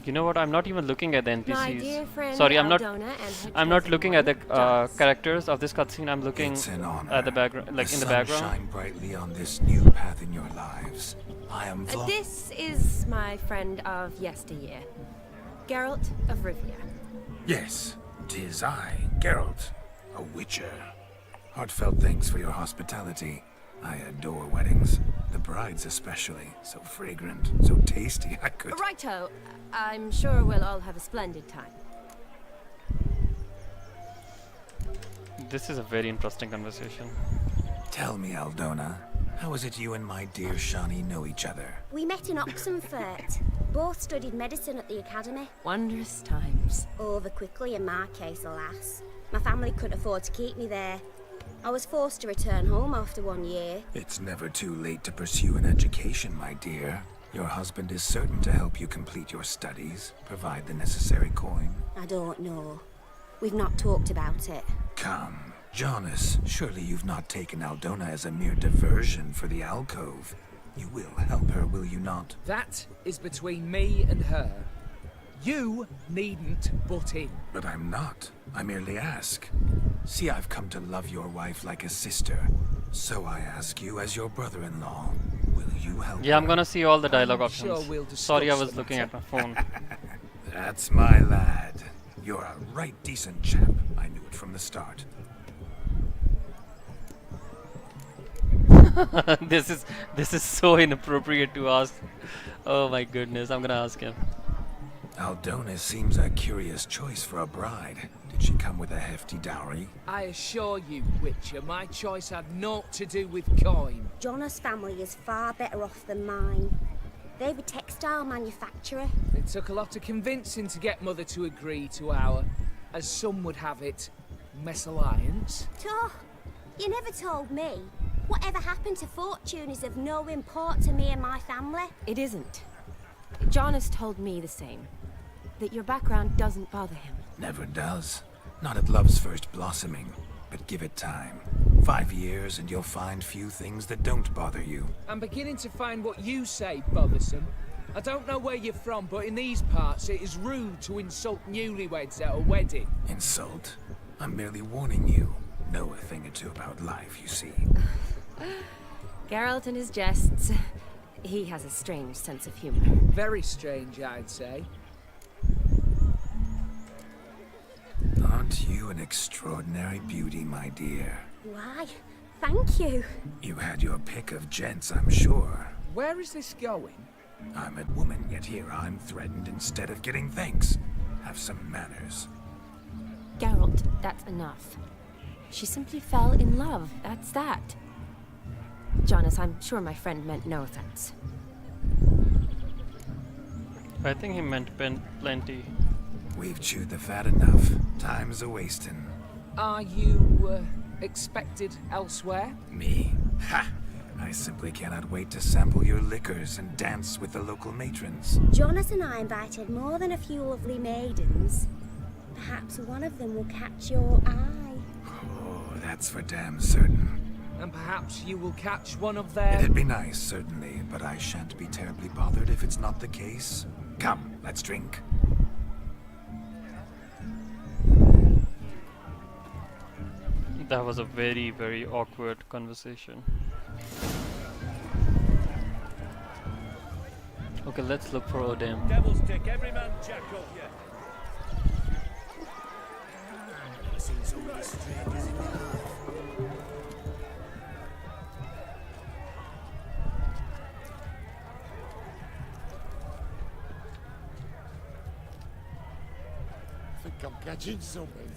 You know what? I'm not even looking at the My dear NPCs. friend Sorry, I'm not. Aldona and her I'm not chosen looking at the one, Joss. characters of this cutscene. I'm looking It's an honor. at the background, like in the sun background. shine brightly on this new path in your lives. I am Vlo- This is my friend of yesteryear, Geralt of Rivia. Yes, 'tis I, Geralt, a witcher. Heartfelt thanks for your hospitality. I adore weddings. The brides especially. So fragrant, so tasty, I could... Righto, I'm sure we'll all have a splendid time. This is a very interesting conversation. Tell me, Aldona, how is it you and my dear Shani know each other? We met in Oxenfurt. Both studied medicine at the academy. Wondrous times. Over quickly in my case, alas. My family couldn't afford to keep me there. I was forced to return home after 1 year. It's never too late to pursue an education, my dear. Your husband is certain to help you complete your studies, provide the necessary coin. I don't know. We've not talked about it. Come, Jonas, surely you've not taken Aldona as a mere diversion for the alcove. You will help her, will you not? That is between me and her. You needn't butt in. But I'm not. I merely ask. See, I've come to love your wife like a sister. So I ask you as your brother-in-law, will you help Yeah, I'm her? gonna see all the dialogue I'm sure options. we'll discuss Sorry, I the was looking at matter. my phone. That's my lad. You're a right decent chap. I knew it from the start. This is so inappropriate to ask. Oh my goodness, I'm gonna ask him. Aldona seems a curious choice for a bride. Did she come with a hefty dowry? I assure you, Witcher, my choice had naught to do with coin. Jonas' family is far better off than mine. They're a textile manufacturer. It took a lot of convincing to get Mother to agree to our, as some would have it, mesalliance. Toh, you never told me. Whatever happened to fortune is of no import to me and my family. It isn't. Jonas told me the same. That your background doesn't bother him. Never does. Not at love's first blossoming. But give it time. 5 years and you'll find few things that don't bother you. I'm beginning to find what you say bothersome. I don't know where you're from, but in these parts it is rude to insult newlyweds at a wedding. Insult? I'm merely warning you. Know a thing or two about life, you see. Geralt and his jests. He has a strange sense of humor. Very strange, I'd say. Aren't you an extraordinary beauty, my dear? Why? Thank you. You had your pick of gents, I'm sure. Where is this going? I'm a woman, yet here I'm threatened instead of getting thanks. Have some manners. Geralt, that's enough. She simply fell in love, that's that. Jonas, I'm sure my friend meant no offense. I think he meant plenty. We've chewed the fat enough. Time's a-wasting. Are you, expected elsewhere? Me? Ha! I simply cannot wait to sample your liquors and dance with the local matrons. Jonas and I invited more than a few lovely maidens. Perhaps one of them will catch your eye. Oh, that's for damn certain. And perhaps you will catch one of their... It'd be nice, certainly, but I shan't be terribly bothered if it's not the case. Come, let's drink. That was a very, very awkward conversation. Okay, let's look for Odin. Devil's dick, every man jack of you. I think I'm catching something.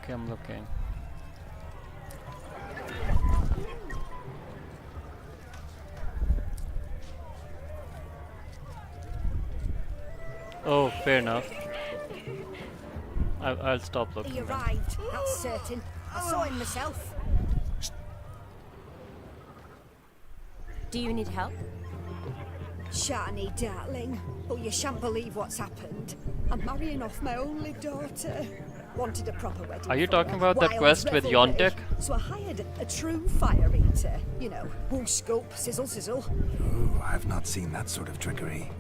Okay, I'm looking. Oh, fair enough. I'll stop looking. He then. arrived, that's certain. I saw him myself. Do you need help? Shani, darling. Oh, you shan't believe what's happened. I'm marrying off my only daughter. Wanted a proper wedding. Are you for talking her. about that Wild quest with revelry. Yontek? So I hired a true fire eater. You know, whoo scope, sizzle sizzle. Ooh, I've not seen that sort of trickery.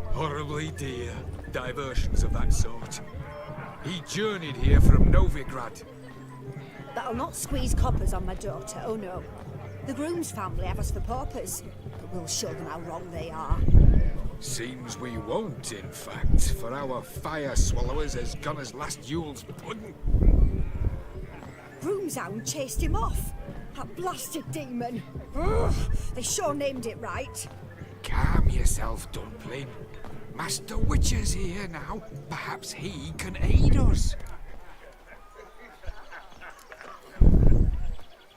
Horribly dear diversions of that sort. He journeyed here from Novigrad. That'll not squeeze coppers on my daughter, oh no. The groom's family have us for paupers, but we'll show them how wrong they are. Seems we won't, in fact, for our fire swallowers has gone as last Yule's pudding. Groom's hound chased him off. That blasted demon. Ugh, they sure named it right. Calm yourself, Dumpling. Master Witcher's here now. Perhaps he can aid us.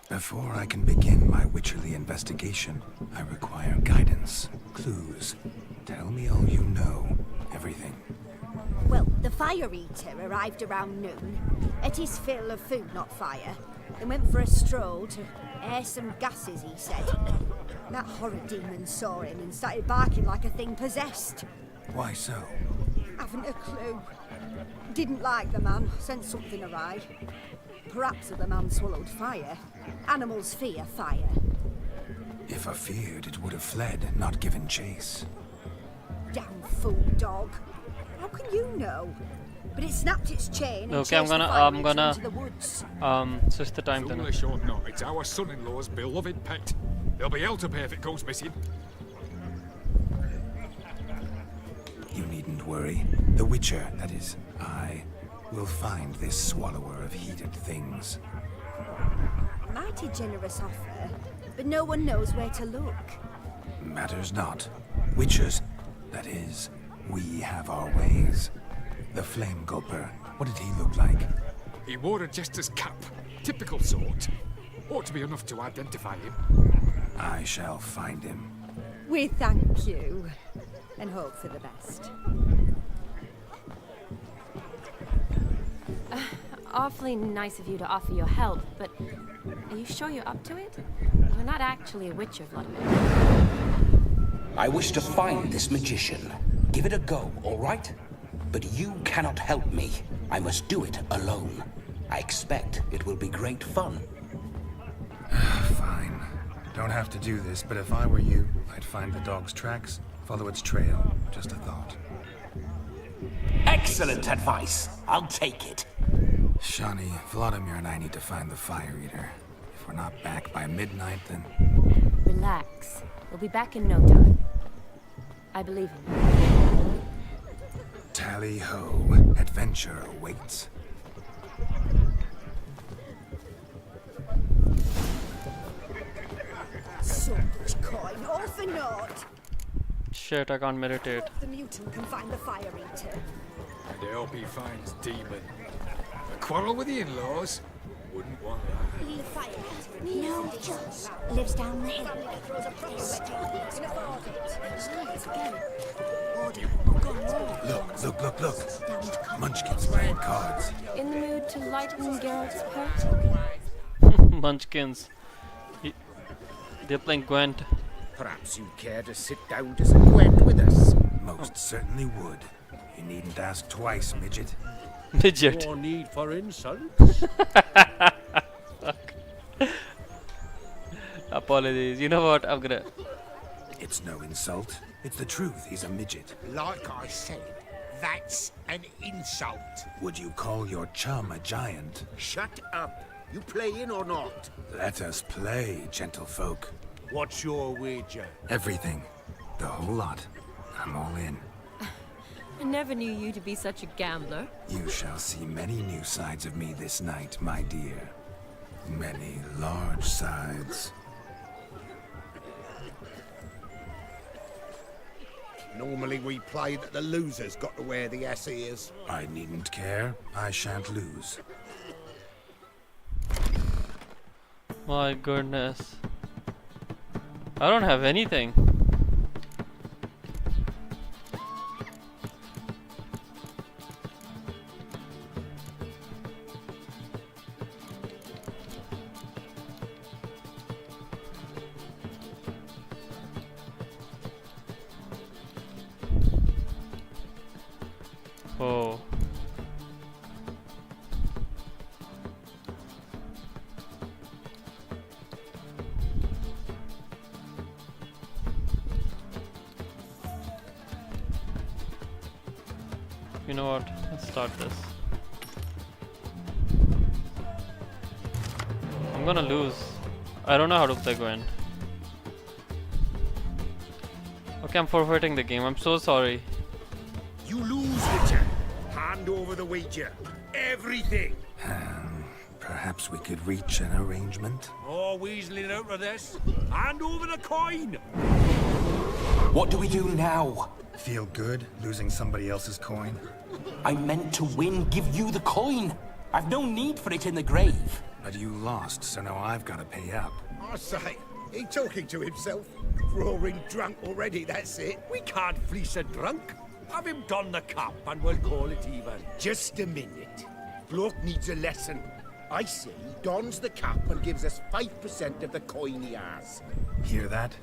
Before I can begin my witcherly investigation, I require guidance, clues. Tell me all you know. Everything. Well, the fire eater arrived around noon, ate his fill of food, not fire, then went for a stroll to air some gases, he said. That horrid demon saw him and started barking like a thing possessed. Why so? Haven't a clue. Didn't like the man, sensed something awry. Perhaps the man swallowed fire. Animals fear fire. If I feared, it would have fled, not given chase. Damn fool dog. How can you know? But it snapped its chain and Okay, I'm chased the gonna fire into the woods. switch the time then. Foolish or not, it's our son-in-law's beloved pet. There'll be hell to pay if it goes missing. You needn't worry. The Witcher, that is, I, will find this swallower of heated things. Mighty generous offer, but no one knows where to look. Matters not. Witchers, that is, we have our ways. The Flame Gulper, what did he look like? He wore a jester's cap. Typical sort. Ought to be enough to identify him. I shall find him. We thank you, and hope for the best. Awfully nice of you to offer your help, but are you sure you're up to it? You're not actually a witcher, Vladimir. I wish to find this magician. Give it a go, all right? But you cannot help me. I must do it alone. I expect it will be great fun. Fine. Don't have to do this, but if I were you, I'd find the dog's tracks, follow its trail. Just a thought. Excellent advice. I'll take it. Shani, Vladimir and I need to find the Fire Eater. If we're not back by midnight, then... Relax. We'll be back in no time. I believe in you. Tally-ho, adventure awaits. So much coin, all for naught. Shit, I can't meditate. Hope the mutant can find the fire eater. And I hope he finds Demon. A quarrel with the in-laws? Wouldn't want that. The fire eater. No chance. Lives down the hill. Look. Munchkins playing cards. In the mood to lighten Geralt's party? Munchkins. They're playing Gwent. Perhaps you'd care to sit down to some Gwent with us? Most certainly would. You needn't ask twice, midget. Midget. No need for insults. Apologies. You know what? I'm gonna. It's no insult. It's the truth. He's a midget. Like I said, that's an insult. Would you call your chum a giant? Shut up. You playing or not? Let us play, gentlefolk. What's your wager? Everything. The whole lot. I'm all in. I never knew you to be such a gambler. You shall see many new sides of me this night, my dear. Many large sides. Normally we play that the loser's got to wear the ass ears. I needn't care. I shan't lose. My goodness. I don't have anything. Oh. You know what? Let's start this. I'm gonna lose. I don't know how to play Gwent. Okay, I'm forfeiting the game. I'm so sorry. You lose, Witcher. Hand over the wager. Everything. Perhaps we could reach an arrangement. Oh, weaseling out of this. Hand over the coin. What do we do now? Feel good losing somebody else's coin? I meant to win, give you the coin. I've no need for it in the grave. But you lost, so now I've got to pay up. I say, he talking to himself. Roaring drunk already, that's it. We can't fleece a drunk. Have him don the cap and we'll call it even. Just a minute. Bloke needs a lesson. I say he dons the cap and gives us 5% of the coin he has. Hear that?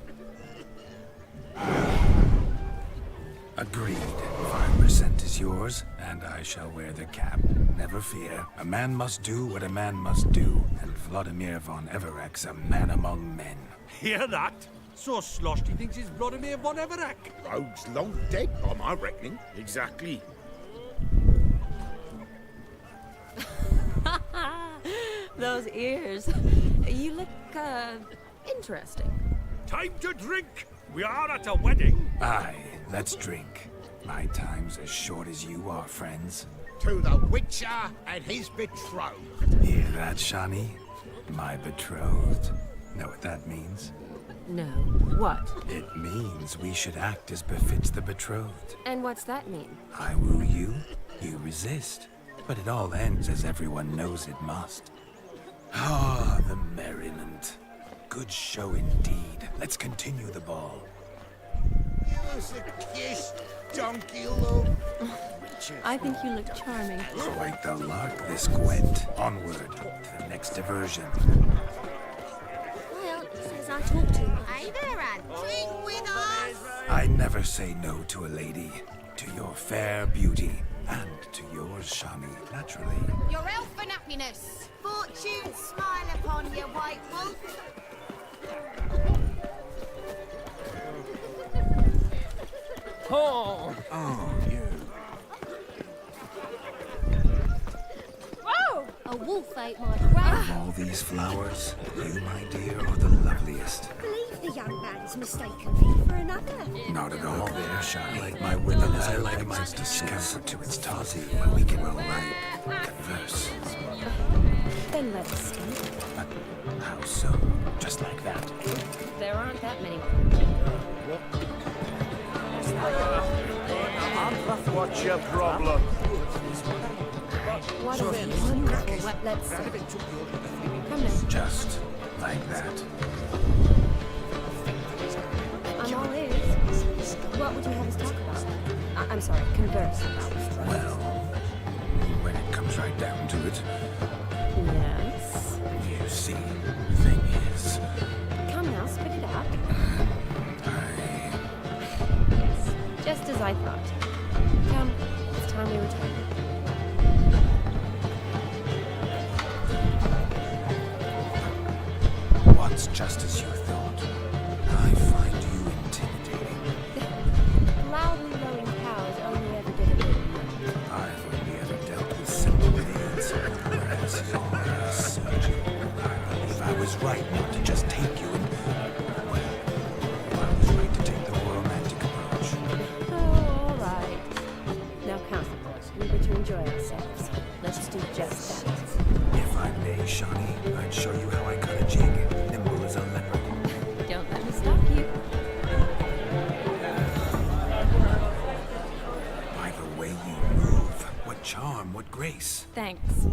Agreed. 5% is yours, and I shall wear the cap. Never fear. A man must do what a man must do, and Vladimir von Everek's a man among men. Hear that? So sloshed he thinks he's Vladimir von Everek. Rogue's long dead, by my reckoning. Exactly. Those ears. You look, interesting. Time to drink. We are at a wedding. Aye, let's drink. My time's as short as you are, friends. To the Witcher and his betrothed. Hear that, Shani? My betrothed. Know what that means? No. What? It means we should act as befits the betrothed. And what's that mean? I woo you, you resist. But it all ends as everyone knows it must. Ah, the merriment. Good show indeed. Let's continue the ball. Give us a kiss, donkey love. I think you look charming. Quite the lark, this Gwent. Onward to the next diversion. Well, it says I talk too much. Hey there, Anne. Drink with us. I never say no to a lady. To your fair beauty. And to yours, Shani, naturally. Your elfin happiness. Fortune smile upon you, white wolf. Oh! Oh, you. Whoa! A wolf ate my crown. Of all these flowers, you, my dear, are the loveliest. Believe The young man's mistaken me for another. Not at all there, Shani. Like my wither as I like my to scamper to its toddy when we can roll right. Converse. Then let us speak. How so? Just like that. There aren't that many. What's your problem? What a wonderful let's see. Come now. Just like that. I'm all ears. What would you have us talk about? I'm sorry, converse about. Well, when it comes right down to it, Yes. you see, the thing is, Come now, spit it out. I... Just as I thought. Come, it's time we return. What's just as you thought? I find you intimidating. Loudly lowing cows only ever did a little good. I've only ever dealt with simple needs, whereas you're a surgeon. I believe I was right not to just take you and... Well, I was right to take the more romantic approach. Oh, all right. Now come, we were to enjoy ourselves. Let's do just that. If I may, Shani, I'd show you how I cut a jig, nimble as a leopard. Don't let me stop you. By the way you move, what charm, what grace. Thanks.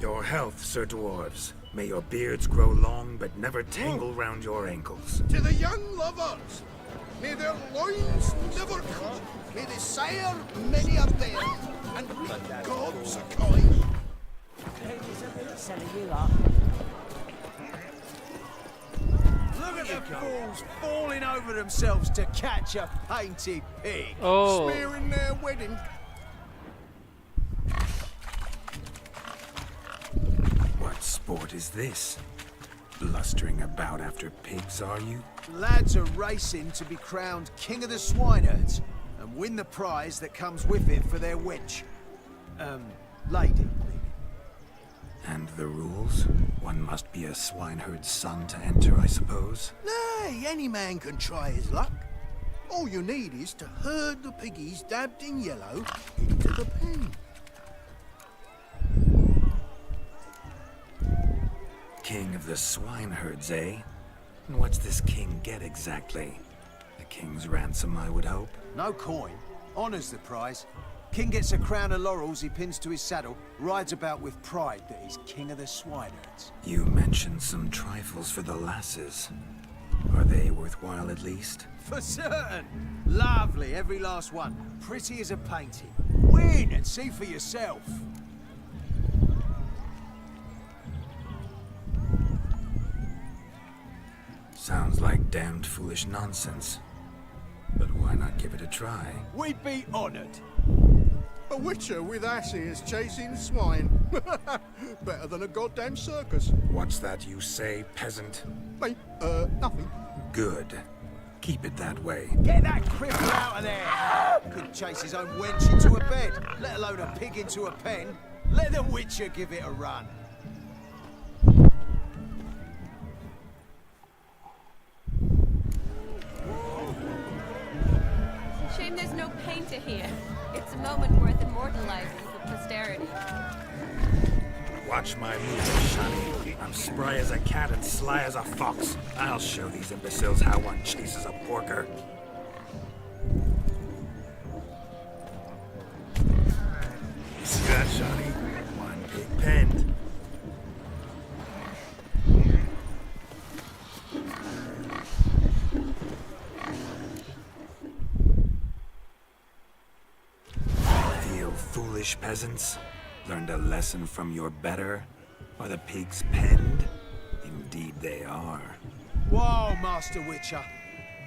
Your health, Sir Dwarves. May your beards grow long, but never tangle round your ankles. To the young lovers, may their loins never cut, may they sire many a bear, and be gods a kind. Look at the fools falling over themselves to catch a painted pig. Oh. Smearing their wedding. What sport is this? Blustering about after pigs, are you? Lads are racing to be crowned King of the Swineherds and win the prize that comes with it for their wench. Lady. And the rules? One must be a swineherd's son to enter, I suppose? Nay, any man can try his luck. All you need is to herd the piggies dabbed in yellow into the pen. King of the swineherds, eh? And what's this king get exactly? The king's ransom, I would hope. No coin. Honours the prize. King gets a crown of laurels he pins to his saddle, rides about with pride that he's king of the swineherds. You mentioned some trifles for the lasses. Are they worthwhile at least? For certain. Lovely, every last one. Pretty as a painting. Win and see for yourself. Sounds like damned foolish nonsense. But why not give it a try? We'd be honoured. A witcher with asses chasing swine. Better than a goddamn circus. What's that you say, peasant? Mate, nothing. Good. Keep it that way. Get that cripple out of there! Couldn't chase his own wench into a bed, let alone a pig into a pen. Let the witcher give it a run. Shame there's no painter here. It's a moment worth immortalizing for posterity. Watch my moves, Shani. I'm spry as a cat and sly as a fox. I'll show these imbeciles how one chases a porker. See that, Shani? One big pen. Feel foolish, peasants? Learned a lesson from your better? Are the pigs penned? Indeed they are. Whoa, Master Witcher.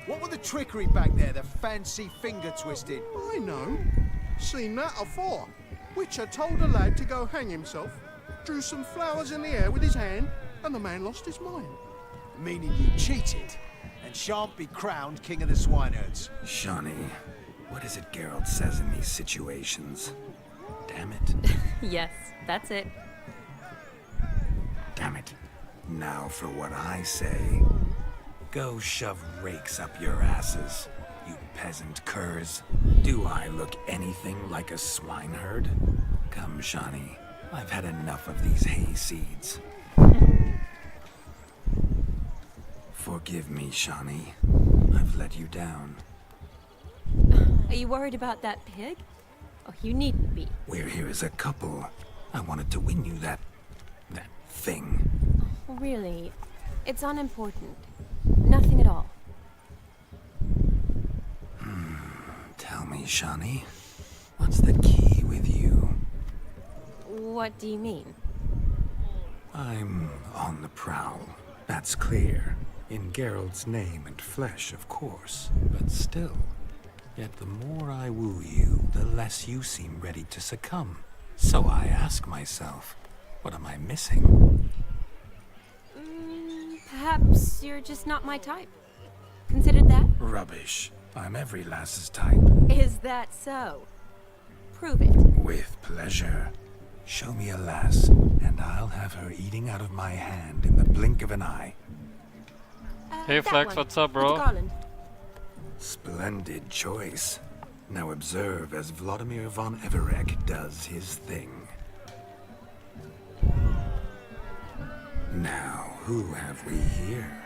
What were the trickery back there, the fancy finger twisting? I know. Seen that afore. Witcher told a lad to go hang himself, drew some flowers in the air with his hand, and the man lost his mind. Meaning you cheated, and shan't be crowned King of the Swineherds. Shani, what is it Geralt says in these situations? Damn it. Yes, that's it. Damn it. Now for what I say. Go shove rakes up your asses, you peasant curs. Do I look anything like a swineherd? Come, Shawnee. I've had enough of these hay seeds. Forgive me, Shawnee. I've let you down. Are you worried about that pig? Oh, you needn't be. We're here as a couple. I wanted to win you that thing. Really, it's unimportant. Nothing at all. Tell me, Shawnee, what's the key with you? What do you mean? I'm on the prowl. That's clear. In Geralt's name and flesh, of course. But still. Yet the more I woo you, the less you seem ready to succumb. So I ask myself, what am I missing? Perhaps you're just not my type. Considered that? Rubbish. I'm every lass's type. Is that so? Prove it. With pleasure. Show me a lass, and I'll have her eating out of my hand in the blink of an eye. Hey Flex, what's up, bro? Splendid choice. Now observe as Vladimir von Everec does his thing. Now, who have we here?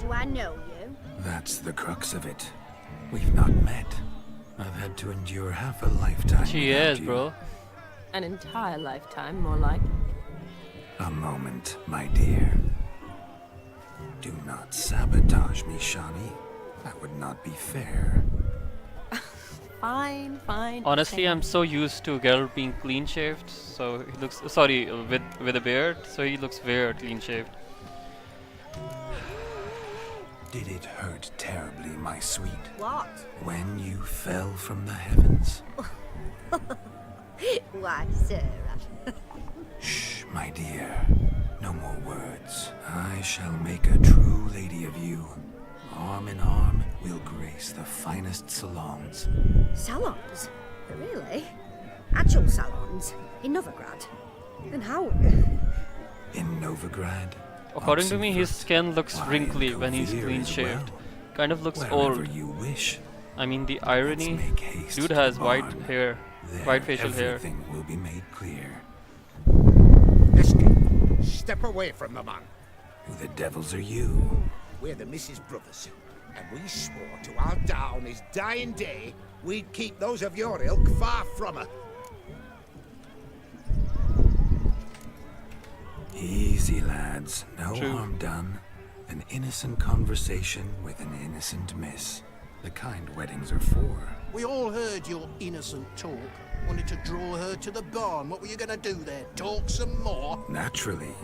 Do I know you? That's the crux of it. We've not met. I've had to endure half a lifetime. She without is, you. bro. An entire lifetime, more like. A moment, my dear. Do not sabotage me, Shawnee. That would not be fair. Fine, fine. Honestly, okay. I'm so used to Geralt being clean shaved, so he looks with a beard, so he looks weird clean shaved. Did it hurt terribly, my sweet? What? When you fell from the heavens? Why, Sarah. Shh, my dear. No more words. I shall make a true lady of you. Arm in arm, we'll grace the finest salons. Salons? Really? Actual salons? In Novigrad? And how? In Novigrad? According to me, his skin looks Why, wrinkly when he's Kovir clean as shaved. well. Kind of looks Wherever old. you wish. I mean, the irony. Make haste Dude to has white Vaughn. hair, There, white facial hair. everything will be made clear. Nesky, step away from the man. Who the devils are you? We're the Mrs. Brothers, and we swore to our down his dying day we'd keep those of your ilk far from her. Easy, lads. No True. harm done. An innocent conversation with an innocent miss. The kind weddings are for. We all heard your innocent talk. Wanted to draw her to the barn. What were you gonna do there? Talk some more? Naturally,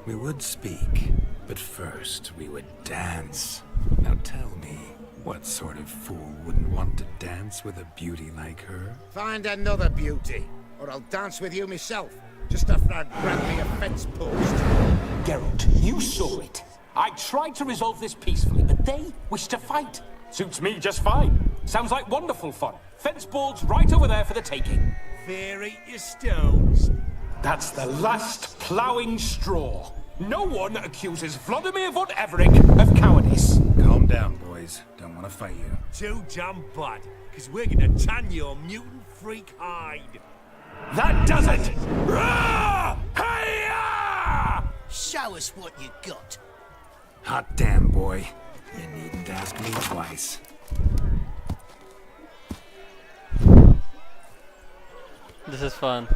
we would speak. But first, we would dance. Now tell me, what sort of fool wouldn't want to dance with a beauty like her? Find another beauty, or I'll dance with you myself, just after I'd grant me a fence post. Geralt, you saw it. I tried to resolve this peacefully, but they wish to fight. Suits me just fine. Sounds like wonderful fun. Fence boards right over there for the taking. Fear eat your stones. That's the last ploughing straw. No one accuses Vladimir von Everec of cowardice. Calm down, boys. Don't want to fight you. Too damn bad, because we're gonna tan your mutant freak hide. That does it! Rah! Hey-ya! Show us what you got. Hot damn, boy. You needn't ask me twice. This is fun.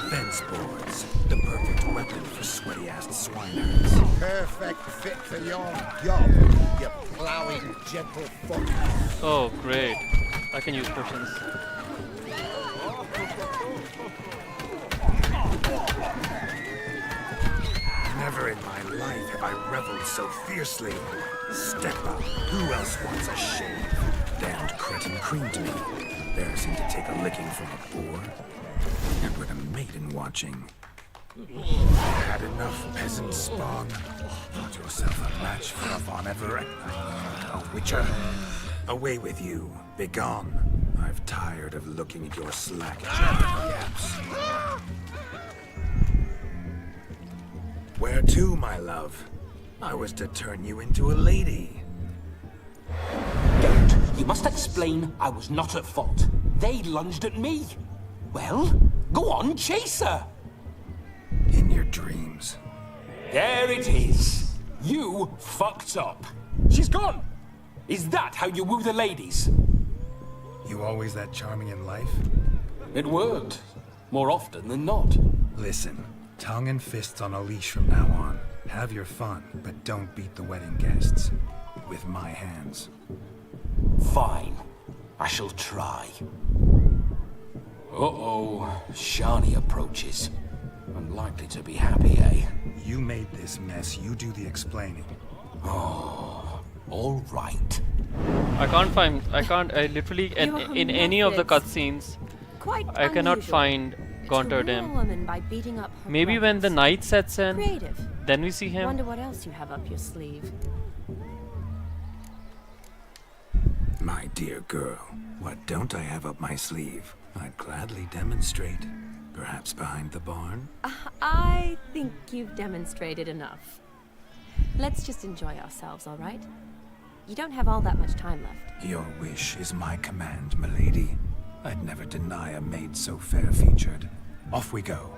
Fence boards. The perfect weapon for sweaty-assed swineherds. Perfect fit for your job, you ploughing gentlefolk. Oh, great. I can use potions. Never in my life have I reveled so fiercely. Step up. Who else wants a shave? Damned cretin creamed me. Embarrassing to take a licking from a boor. And with a maiden watching. Had enough peasant spawn. Thought yourself a match for a Von Everett. A witcher. Away with you. Begone. I've tired of looking at your slack-jawed yaps. Where to, my love? I was to turn you into a lady. Don't. You must explain I was not at fault. They lunged at me. Well, go on, chase her. In your dreams. There it is. You fucked up. She's gone. Is that how you woo the ladies? You always that charming in life? It worked. More often than not. Listen, tongue and fists on a leash from now on. Have your fun, but don't beat the wedding guests. With my hands. Fine. I shall try. Uh-oh. Shani approaches. Unlikely to be happy, eh? You made this mess. You do the explaining. Oh, all right. I literally, in any of the cutscenes, I cannot find Gonterdam. Woman by beating up her Maybe when the night sets in, Creative. then we see him. Wonder what else you have up your sleeve. My dear girl, what don't I have up my sleeve? I'd gladly demonstrate. Perhaps behind the barn? I think you've demonstrated enough. Let's just enjoy ourselves, all right? You don't have all that much time left. Your wish is my command, milady. I'd never deny a maid so fair-featured. Off we go.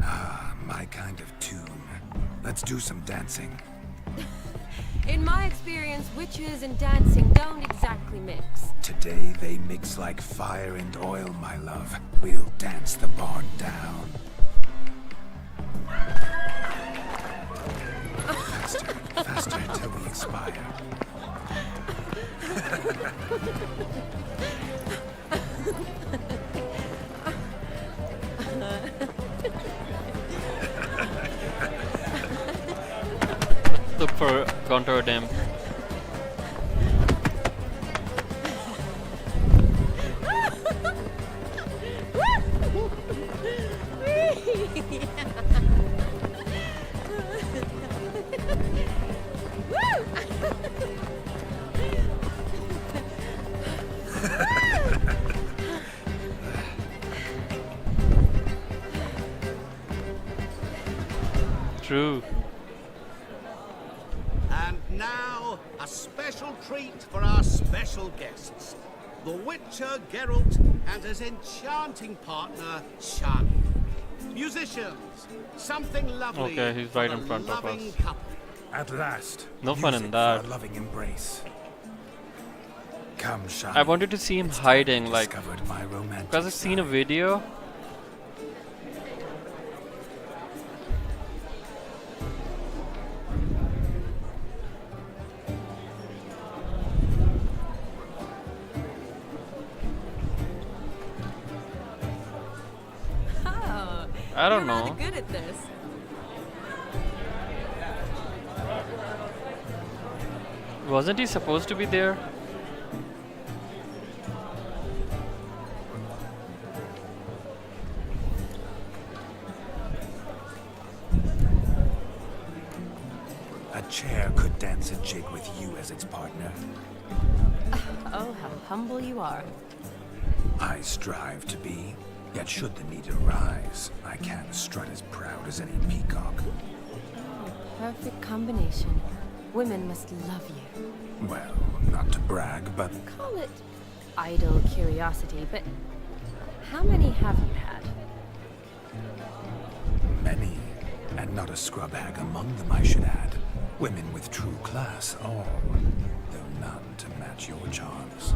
Ah, my kind of tune. Let's do some dancing. In my experience, witches and dancing don't exactly mix. Today they mix like fire and oil, my love. We'll dance the barn down. Faster, faster till we expire. Look for Gonterdam. True. And now, a special treat for our special guests. The Witcher Geralt and his enchanting partner, Shani. Musicians, something lovely. Okay, he's right for in the front of loving us. couple. At last. No fun in music that. for a loving embrace. Come, Shani. I wanted to see him hiding, like, discovered my romantic because I've seen a video. Oh, I don't you're rather know. good at this. Wasn't he supposed to be there? A chair could dance a jig with you as its partner. Oh, how humble you are. I strive to be, yet should the need arise, I can't strut as proud as any peacock. Perfect combination. Women must love you. Well, not to brag, but Call it idle curiosity, but how many have you had? many, and not a scrub hag among them, I should add. Women with true class, all, though none to match your charms.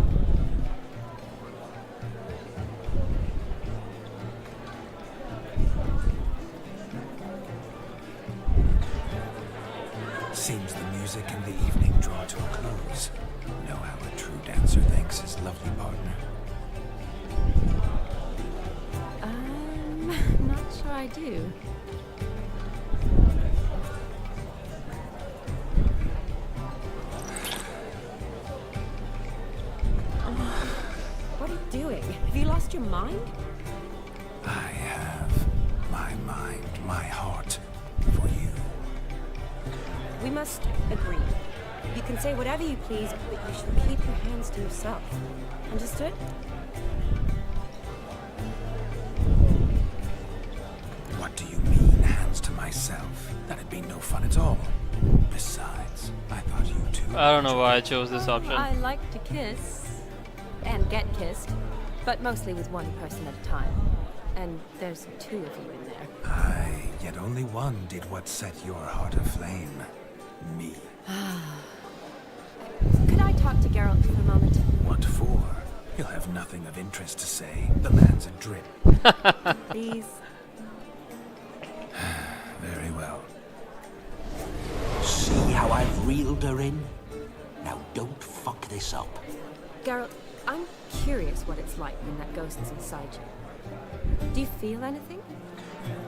Seems the music and the evening draw to a close. Know how a true dancer thanks his lovely partner. Not sure I do. What are you doing? Have you lost your mind? I have my mind, my heart for you. We must agree. You can say whatever you please, but you should keep your hands to yourself. Understood? What do you mean, hands to myself? That'd be no fun at all. Besides, I thought you two... I don't know why I chose this option. I like to kiss. And get kissed. But mostly with one person at a time. And there's 2 of you in there. Aye, yet only one did what set your heart aflame. Me. Could I talk to Geralt for a moment? What for? He'll have nothing of interest to say. The man's a drip. Please. Very well. See how I've reeled her in? Now don't fuck this up. Geralt, I'm curious what it's like when that ghost's inside you. Do you feel anything?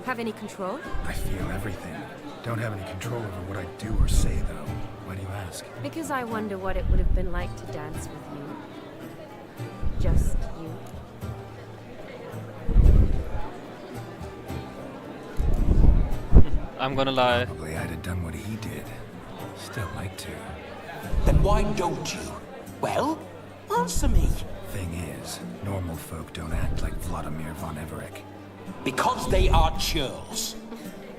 Have any control? I feel everything. Don't have any control over what I do or say, though. Why do you ask? Because I wonder what it would have been like to dance with you. Just you. I'm gonna lie. Probably I'd have done what he did. Still like to. Then why don't you? Well, answer me. Thing is, normal folk don't act like Vladimir von Everec. Because they are churls.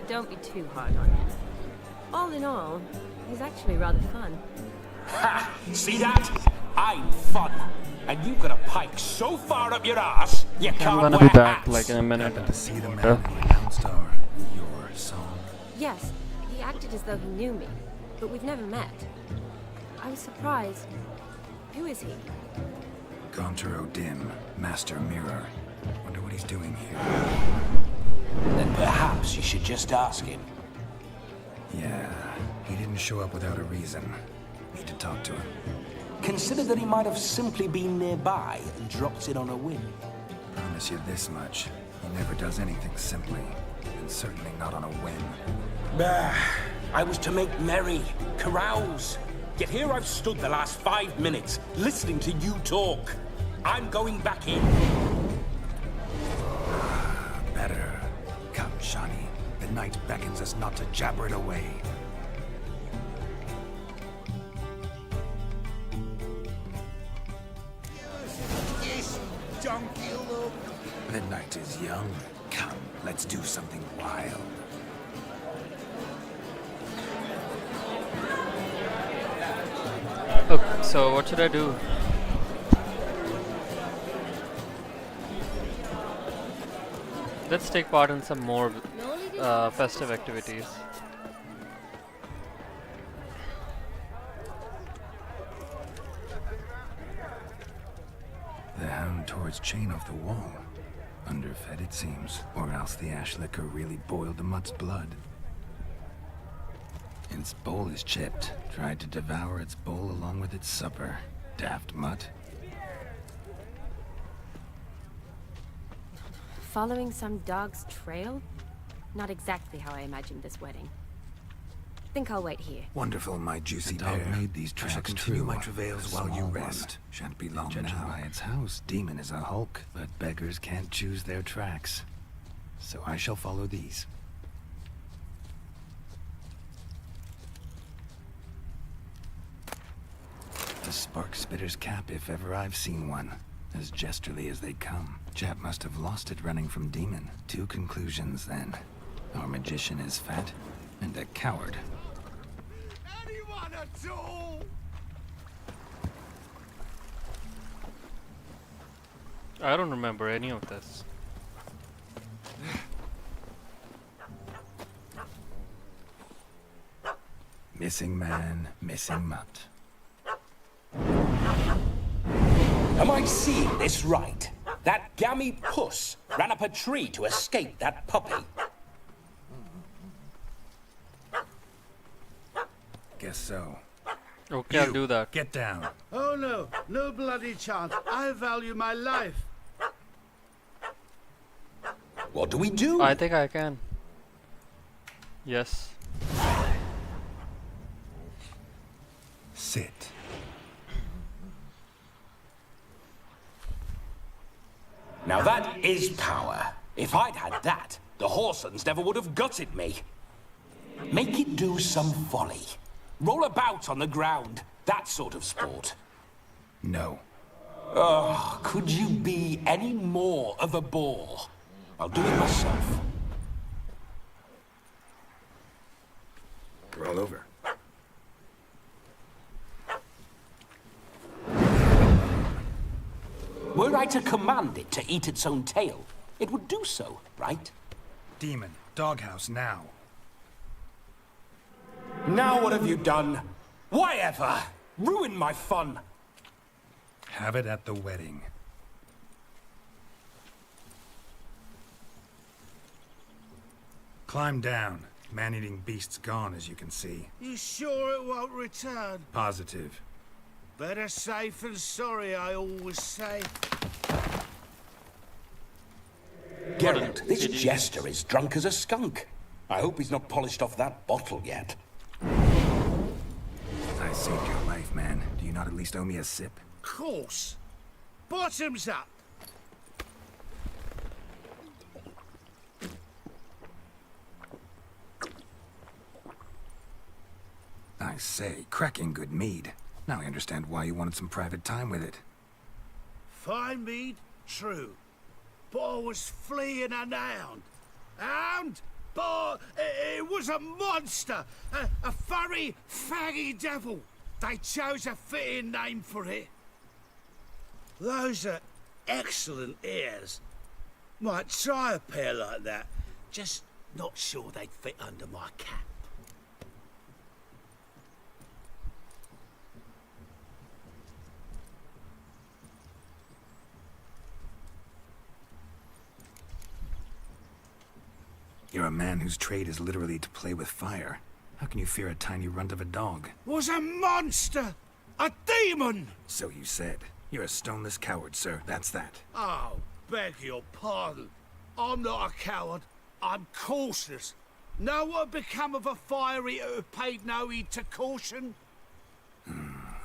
Don't be too hard on him. All in all, he's actually rather fun. Ha! See that? I'm fun. And you've got a pike so far up your ass, you I'm can't gonna wear be back hats. like in a minute. Happened to see the man who announced your song. Yes, he acted as though he knew me, but we've never met. I was surprised. Who is he? Gontaro Dim, Master Mirror. Wonder what he's doing here. Then perhaps you should just ask him. Yeah, he didn't show up without a reason. Need to talk to him. Consider that he might have simply been nearby and dropped in on a whim. Promise you this much. He never does anything simply. And certainly not on a whim. Bah! I was to make merry, carouse. Yet here I've stood the last 5 minutes, listening to you talk. I'm going back in. Better. Come, Shani. The night beckons us not to jabber it away. Yes, donkey look. The night is young. Come, let's do something wild. Okay, so what should I do? Let's take part in some more festive activities. The hound towards chain off the wall. Underfed, it seems. Or else the ash liquor really boiled the mutt's blood. Its bowl is chipped. Tried to devour its bowl along with its supper. Daft mutt. Following some dog's trail? Not exactly how I imagined this wedding. Think I'll wait here. Wonderful, my juicy dog made these tracks. I shall continue my travails while you rest. Shan't be long Judging now. By its house, Demon is a hulk, but beggars can't choose their tracks. So I shall follow these. The spark spitter's cap, if ever I've seen one. As jesterly as they come. Chap must have lost it running from Demon. 2 conclusions, then. Our magician is fat, and a coward. Anyone at all? I don't remember any of this. Missing man, missing mutt. Am I seeing this right? That gammy puss ran up a tree to escape that puppy. Guess so. Okay, I'll do that. Get down. Oh no, no bloody chance. I value my life. What do we do? I think I can. Yes. Sit. Now that is power. If I'd had that, The Horsons never would have gutted me. Make it do some folly. Roll about on the ground. That sort of sport. No. Oh, could you be any more of a bore? I'll do it myself. Roll over. Were I to command it to eat its own tail, it would do so, right? Demon, doghouse now. Now what have you done? Why ever? Ruin my fun. Have it at the wedding. Climb down. Man-eating beast's gone, as you can see. You sure it won't return? Positive. Better safe than sorry, I always say. Geralt, this jester is drunk as a skunk. I hope he's not polished off that bottle yet. I saved your life, man. Do you not at least owe me a sip? Course. Bottoms up. I say, cracking good mead. Now I understand why you wanted some private time with it. Fine mead, true. But I was fleeing an hound. Hound? But it was a monster. A furry, faggy devil. They chose a fitting name for it. Those are excellent ears. Might try a pair like that. Just not sure they'd fit under my cap. You're a man whose trade is literally to play with fire. How can you fear a tiny runt of a dog? Was a monster! A demon! So you said. You're a stoneless coward, sir. That's that. Oh, beg your pardon. I'm not a coward. I'm cautious. Know what become of a fire eater who paid no heed to caution?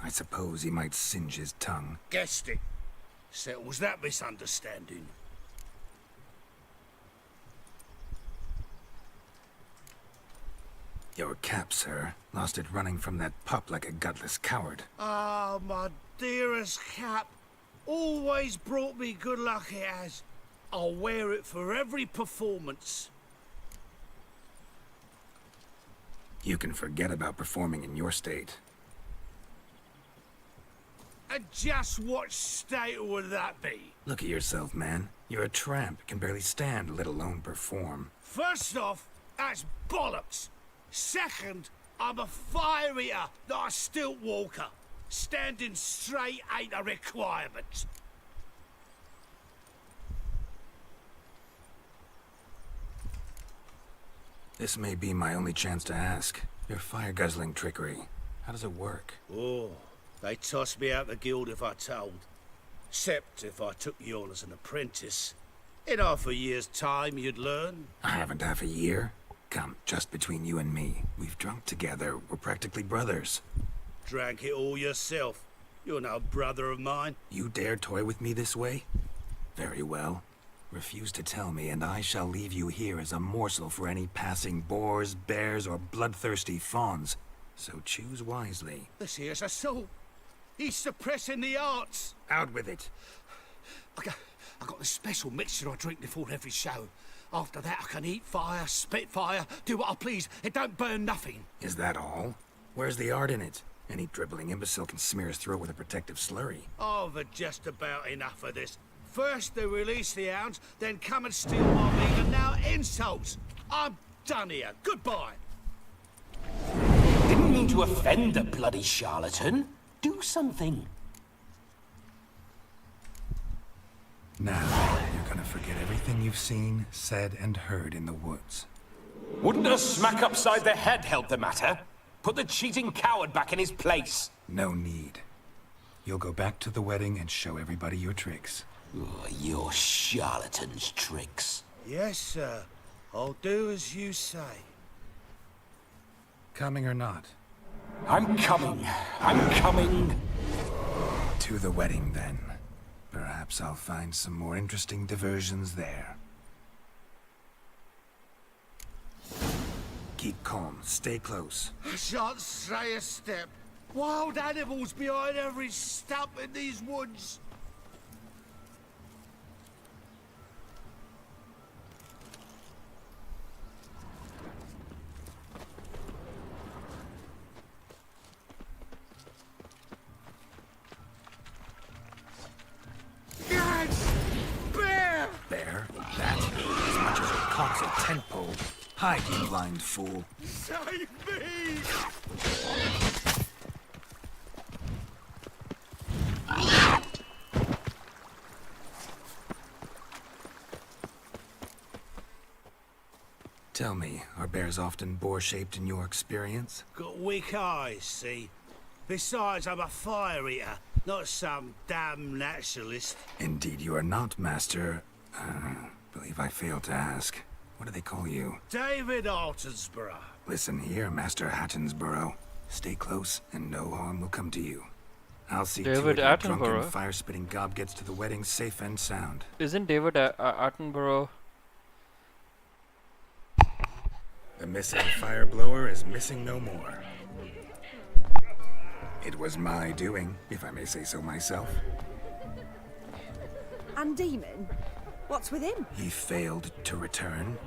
I suppose he might singe his tongue. Guessed it. Settles that misunderstanding. Your cap, sir. Lost it running from that pup like a gutless coward. Ah, my dearest cap. Always brought me good luck it has. I'll wear it for every performance. You can forget about performing in your state. And just what state would that be? Look at yourself, man. You're a tramp, can barely stand, let alone perform. First off, that's bollocks. Second, I'm a fire eater, not a stilt walker. Standing straight ain't a requirement. This may be my only chance to ask. Your fire-guzzling trickery, how does it work? Oh, they tossed me out the guild if I told. Except if I took you on as an apprentice. In half a year's time, you'd learn. I haven't half a year. Come, just between you and me. We've drunk together. We're practically brothers. Drank it all yourself. You're no brother of mine. You dare toy with me this way? Very well. Refuse to tell me, and I shall leave you here as a morsel for any passing boars, bears, or bloodthirsty fawns. So choose wisely. This here's assault. He's suppressing the arts. Out with it. I got this special mixture I drink before every show. After that, I can eat fire, spit fire, do what I please. It don't burn nothing. Is that all? Where's the art in it? Any dribbling imbecile can smear his throat with a protective slurry. I've had just about enough of this. First they release the hounds, then come and steal my meat, and now insults. I'm done here. Goodbye. Didn't mean to offend the bloody charlatan. Do something. Now, you're gonna forget everything you've seen, said, and heard in the woods. Wouldn't a smack upside the head help the matter? Put the cheating coward back in his place. No need. You'll go back to the wedding and show everybody your tricks. Oh, your charlatan's tricks. Yes, sir. I'll do as you say. Coming or not? I'm coming. I'm coming. To the wedding, then. Perhaps I'll find some more interesting diversions there. Keep calm. Stay close. I shan't stray a step. Wild animals behind every stump in these woods. Yes! Bear! Bear? That? As much as it cocks a tent pole. Hide, you blind fool. Save me! Tell me, are bears often boar-shaped in your experience? Got weak eyes, see? Besides, I'm a fire eater, not some damn naturalist. Indeed you are not, Master... believe I failed to ask. What do they call you? David Altonsborough. Listen here, Master Hattonsborough. Stay close, and no harm will come to you. I'll see to David it your drunken, Attenborough? fire-spitting gob gets to the wedding safe and sound. Isn't David Attenborough? The missing fire blower is missing no more. It was my doing, if I may say so myself. And Demon? What's with him? He failed to return.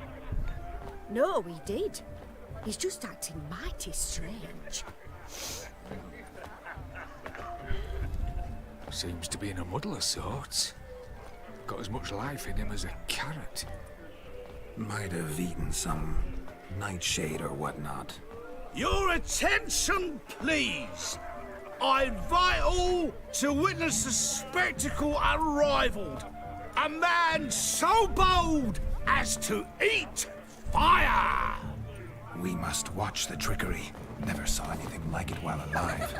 No, he did. He's just acting mighty strange. Seems to be in a muddle of sorts. Got as much life in him as a carrot. Might have eaten some nightshade or whatnot. Your attention, please! I invite all to witness the spectacle unrivaled. A man so bold as to eat fire! We must watch the trickery. Never saw anything like it while alive.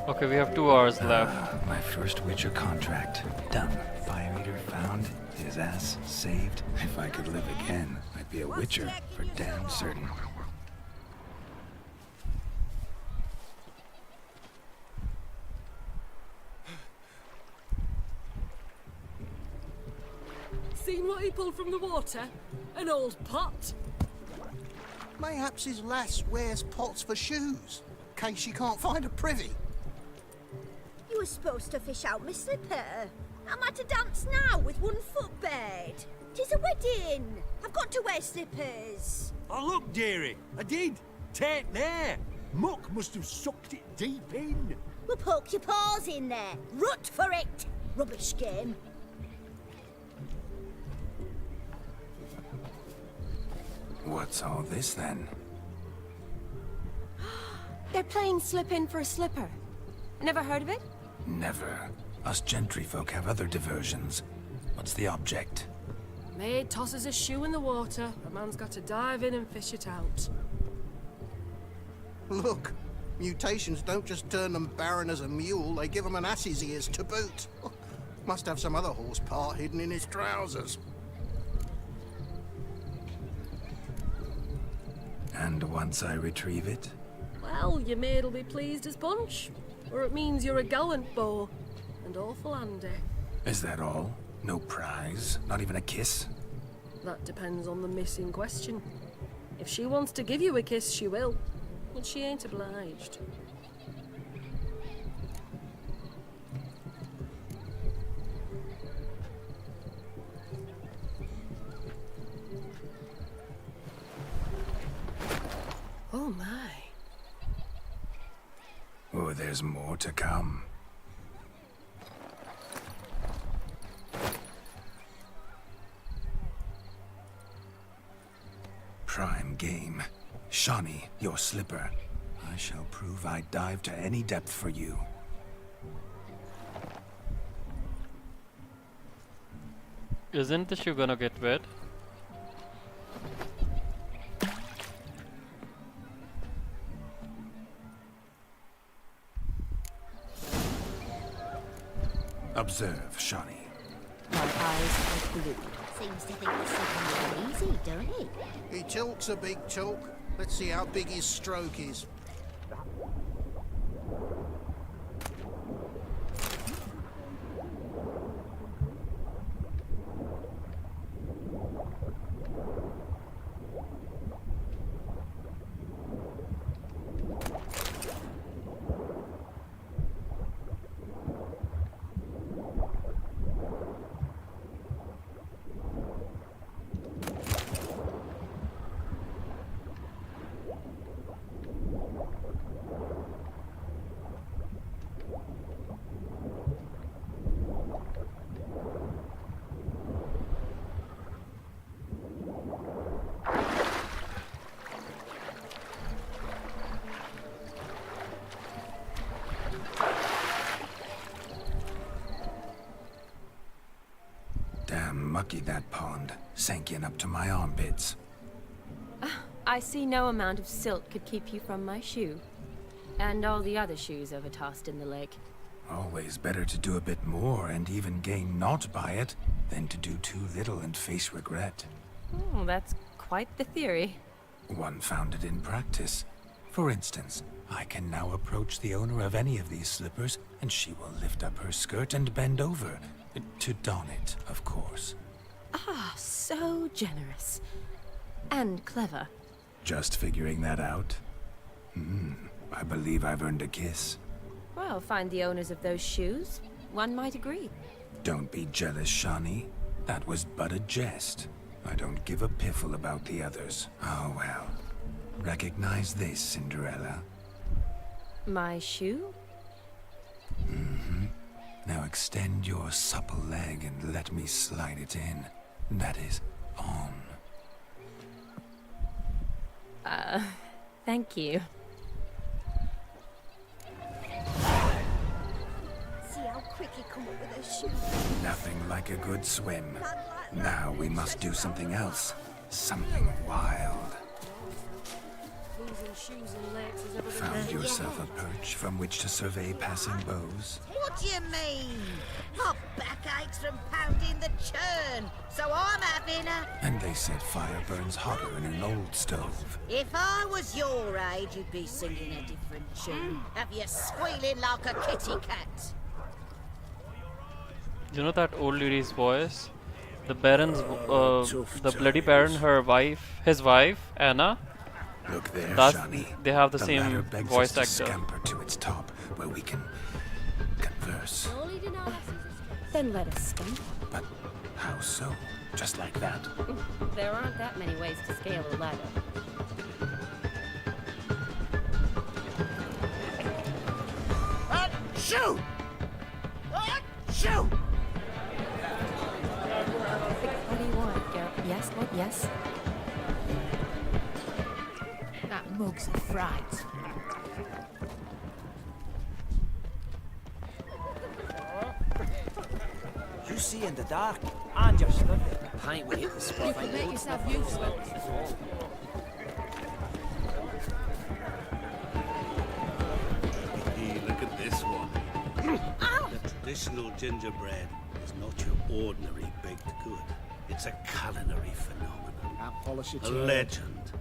Okay, we have 2 hours left. My first Witcher contract. Done. Fire Eater found. His ass saved. If I could live again, I'd be a Witcher for damn certain. Seen what he pulled from the water? An old pot. Mayhaps his lass wears pots for shoes, in case she can't find a privy. You were supposed to fish out my slipper. I'm at a dance now with one foot bared. 'Tis a wedding. I've got to wear slippers. Oh, look, dearie, I did. Take there. Muck must have sucked it deep in. Well, poke your paws in there. Rut for it. Rubbish game. What's all this then? They're playing slip in for a slipper. Never heard of it? Never. Us gentry folk have other diversions. What's the object? Maid tosses a shoe in the water. A man's got to dive in and fish it out. Look, mutations don't just turn them barren as a mule, they give them an ass's ears to boot. Must have some other horse part hidden in his trousers. And once I retrieve it? Well, your maid'll be pleased as punch. Or it means you're a gallant beau. And awful handy. Is that all? No prize? Not even a kiss? That depends on the miss in question. If she wants to give you a kiss, she will. But she ain't obliged. Oh my. Oh, there's more to come. prime game. Shawnee, your slipper. I shall prove I'd dive to any depth for you. Isn't the shoe gonna get wet? Observe, Shawnee. My eyes are glued. Seems to think this is easy, don't he? He talks a big talk. Let's see how big his stroke is. Damn mucky that pond, sank in up to my armpits. I see no amount of silt could keep you from my shoe. And all the other shoes overtossed in the lake. Always better to do a bit more and even gain naught by it than to do too little and face regret. Oh, that's quite the theory. One founded in practice. For instance, I can now approach the owner of any of these slippers, and she will lift up her skirt and bend over. To don it, of course. Ah, so generous. And clever. Just figuring that out? I believe I've earned a kiss. Well, find the owners of those shoes. One might agree. Don't be jealous, Shawnee. That was but a jest. I don't give a piffle about the others. Oh well. Recognize this, Cinderella. My shoe? Now extend your supple leg and let me slide it in. That is, on. Thank you. See how quick he come up with those shoes. Nothing like a good swim. Now we must do something else. Something wild. Losing shoes and legs is ever Found yourself a perch from which to survey passing bows? What do you mean? My back aches from pounding the churn, so I'm having a... And they said fire burns hotter in an old stove. If I was your age, you'd be singing a different tune. Have you squealing like a kitty cat? You know that old lady's voice? The Baron's, the Bloody Baron, his wife, Anna. Look there, That's, Shawnee. they have the ladder same begs voice us to actor. scamper to its top, where we can converse. Then let us scamper. But how so? Just like that? There aren't that many ways to scale a ladder. Shoot! Shoot! What do you want, Garrett? Yes, what? Yes? That mug's a fright. You see in the dark, and you're stood there. Paint will hit the spot. You can make yourself useful. Look at this one. The traditional gingerbread is not your ordinary baked good. It's a culinary phenomenon. I'll polish it. A legend.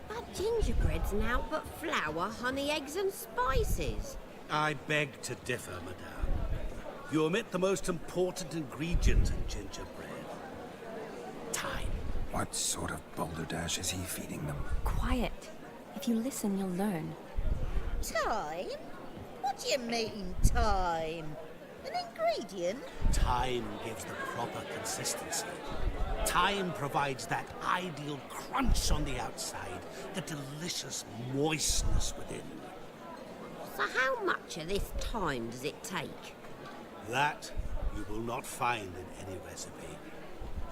That gingerbread's now but flour, honey, eggs and spices. I beg to differ, madame. You omit the most important ingredient in gingerbread. Time. What sort of balderdash is he feeding them? Quiet. If you listen, you'll learn. Time? What do you mean, time? An ingredient? Time gives the proper consistency. Time provides that ideal crunch on the outside, the delicious moistness within. So how much of this time does it take? That you will not find in any recipe.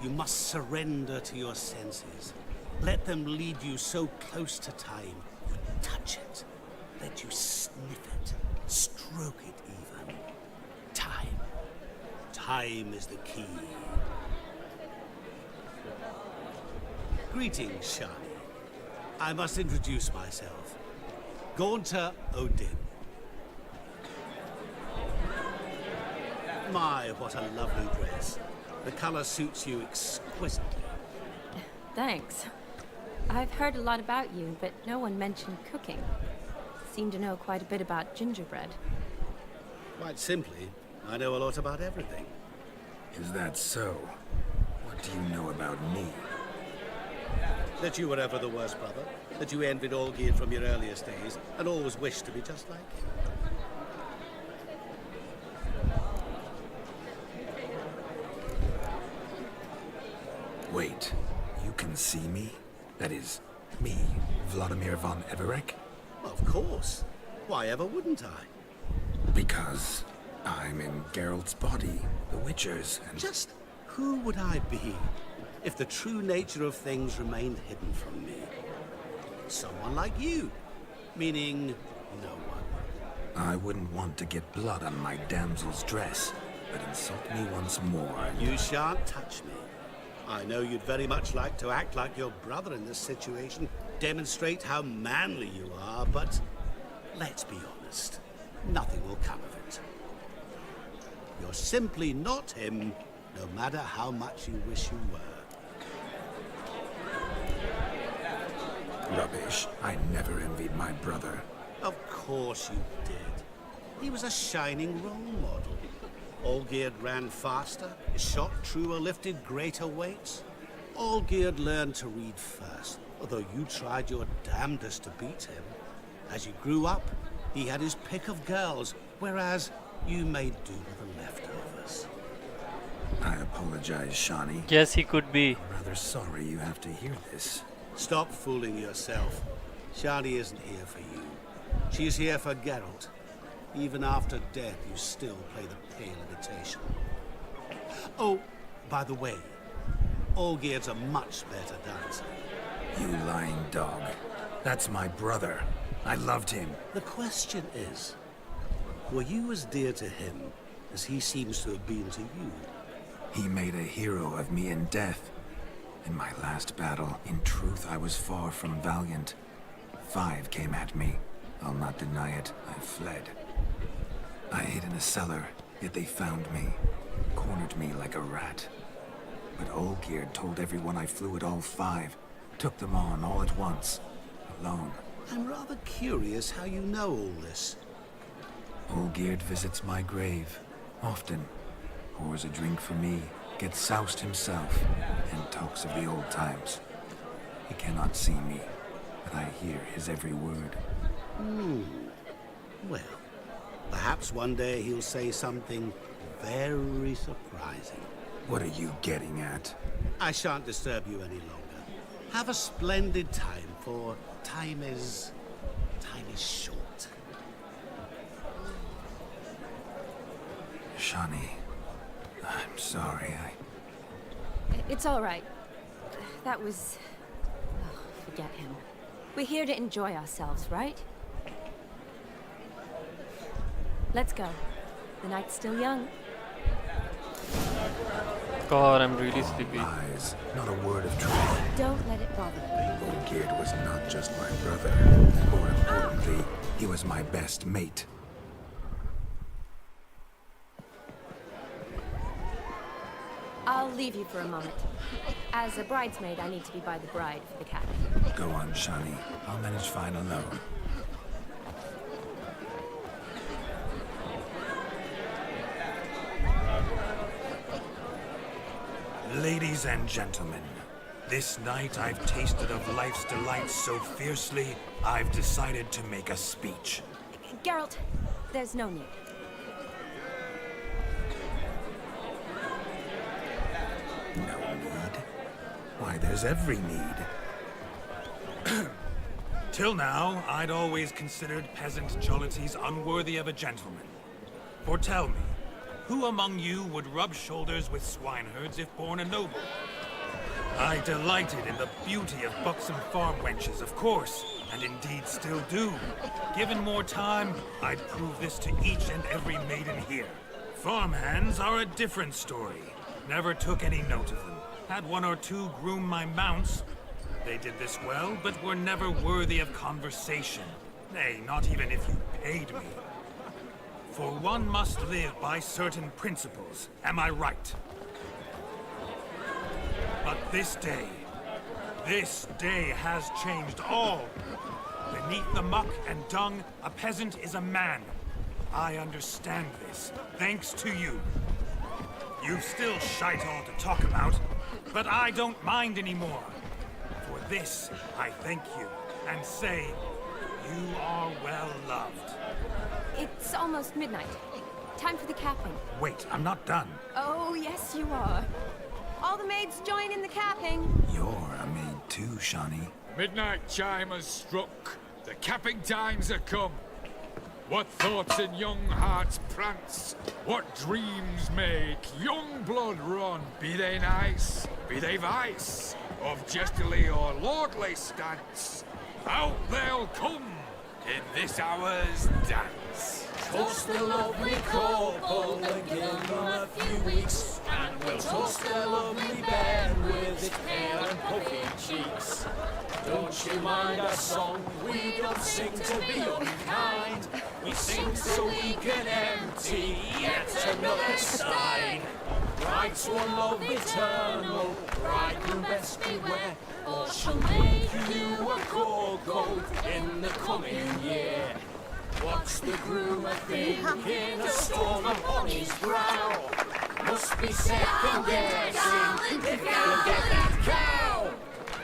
You must surrender to your senses. Let them lead you so close to time. You touch it. Let you sniff it. Stroke it even. Time. Time is the key. Greetings, Shani. I must introduce myself. Gaunter Odin. My, what a lovely dress. The color suits you exquisitely. Thanks. I've heard a lot about you, but no one mentioned cooking. Seem to know quite a bit about gingerbread. Quite simply, I know a lot about everything. Is that so? What do you know about me? That you were ever the worst brother, that you envied Olgierd from your earliest days, and always wished to be just like him. Wait, you can see me? That is, me, Vladimir von Everec? Of course. Why ever wouldn't I? Because I'm in Geralt's body, the Witcher's, and... Just who would I be if the true nature of things remained hidden from me? Someone like you. Meaning, no one. I wouldn't want to get blood on my damsel's dress, but insult me once more and... You shan't touch me. I know you'd very much like to act like your brother in this situation, demonstrate how manly you are, but let's be honest, nothing will come of it. You're simply not him, no matter how much you wish you were. Rubbish. I never envied my brother. Of course you did. He was a shining role model. Olgierd ran faster, shot truer, lifted greater weights. Olgierd learned to read first, although you tried your damnedest to beat him. As you grew up, he had his pick of girls, whereas you made do with the leftovers. I apologize, Shani. Yes, he could be. I'm rather sorry you have to hear this. Stop fooling yourself. Shani isn't here for you. She's here for Geralt. Even after death, you still play the pale imitation. Oh, by the way, Olgierd's a much better dancer. You lying dog. That's my brother. I loved him. The question is, were you as dear to him as he seems to have been to you? He made a hero of me in death. In my last battle, in truth, I was far from valiant. 5 came at me. I'll not deny it. I fled. I hid in a cellar, yet they found me. Cornered me like a rat. But Olgierd told everyone I flew at all 5. Took them on all at once. Alone. I'm rather curious how you know all this. Olgierd visits my grave. Often. Pours a drink for me. Gets soused himself. And talks of the old times. He cannot see me. But I hear his every word. Well, perhaps one day he'll say something very surprising. What are you getting at? I shan't disturb you any longer. Have a splendid time, for time is short. Shani, I'm sorry, It's all right. That was... Oh, forget him. We're here to enjoy ourselves, right? Let's go. The night's still young. God, I'm really sleepy. Lies, not a word of truth. Don't let it bother you. Olgierd was not just my brother. More importantly, he was my best mate. I'll leave you for a moment. As a bridesmaid, I need to be by the bride for the cat. Go on, Shani. I'll manage fine alone. Ladies and gentlemen, this night I've tasted of life's delights so fiercely, I've decided to make a speech. Geralt, there's no need. No need? Why, there's every need. Till now, I'd always considered peasant jollities unworthy of a gentleman. For tell me, who among you would rub shoulders with swineherds if born a noble? I delighted in the beauty of buxom farm wenches, of course, and indeed still do. Given more time, I'd prove this to each and every maiden here. Farmhands are a different story. Never took any note of them. Had one or two groom my mounts. They did this well, but were never worthy of conversation. Nay, not even if you paid me. For one must live by certain principles, am I right? But this day has changed all. Beneath the muck and dung, a peasant is a man. I understand this, thanks to you. You've still shite all to talk about, but I don't mind anymore. For this, I thank you, and say, you are well loved. It's almost midnight. Time for the capping. Wait, I'm not done. Oh, yes, you are. All the maids join in the capping. You're a maid too, Shawnee. Midnight chime has struck. The capping times are come. What thoughts in young hearts prance? What dreams make young blood run? Be they nice, be they vice, of jestily or lordly stance, out they'll come in this hour's dance. Toast the lovely couple and give them a few weeks, and we'll toast the lovely bed with its pale and puffy cheeks. Don't you mind our song? We don't sing to be unkind. We sing so we can empty yet another stein. Bride's one love eternal, bridegroom best beware, or she'll make you a go-go in the coming year. What's the groom a-thinking, a storm upon his brow? Must be second guessing if you'll get that cow.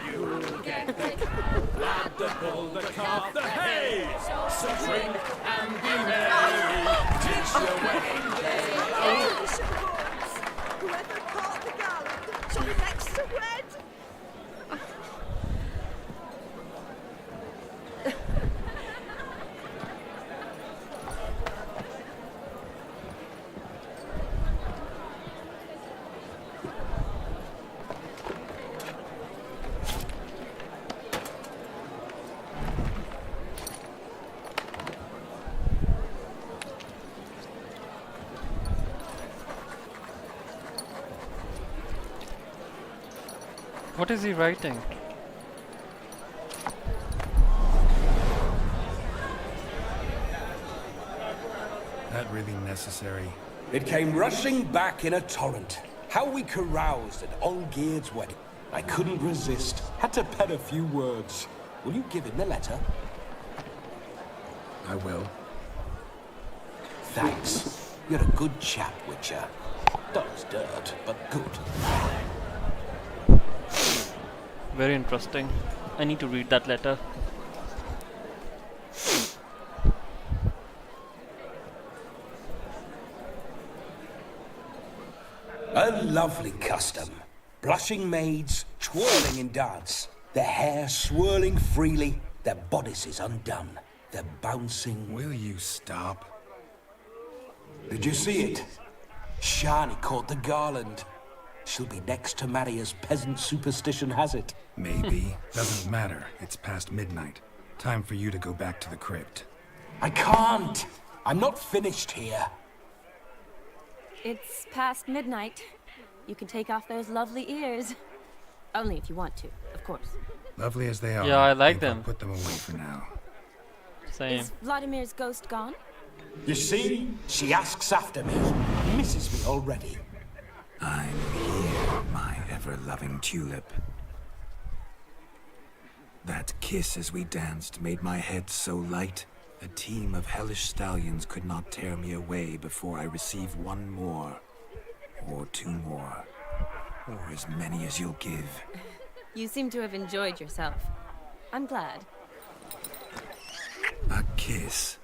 You'll get the lad, the bull, the calf, the hay. So drink and be merry, 'tis your wedding day. Whoever caught the garland shall be next to wed. What is he writing? That really necessary? It came rushing back in a torrent. How we caroused at Olgierd's wedding. I couldn't resist. Had to pen a few words. Will you give him the letter? I will. Thanks. You're a good chap, Witcher. Dog's dirt, but good. Very interesting. I need to read that letter. A lovely custom. Blushing maids, twirling in dance. Their hair swirling freely, their bodices undone. They're bouncing... Will you stop? Did you see it? Shani caught the garland. She'll be next to marry as peasant superstition has it. Maybe. Doesn't matter. It's past midnight. Time for you to go back to the crypt. I can't. I'm not finished here. It's past midnight. You can take off those lovely ears. Only if you want to, of course. Lovely as they are. Yeah, I like I'll them. put them away for now. Same. Is Vladimir's ghost gone? You see? She asks after me. Misses me already. I'm here, my ever-loving tulip. That kiss as we danced made my head so light. A team of hellish stallions could not tear me away before I receive one more. Or two more. Or as many as you'll give. You seem to have enjoyed yourself. I'm glad. A kiss.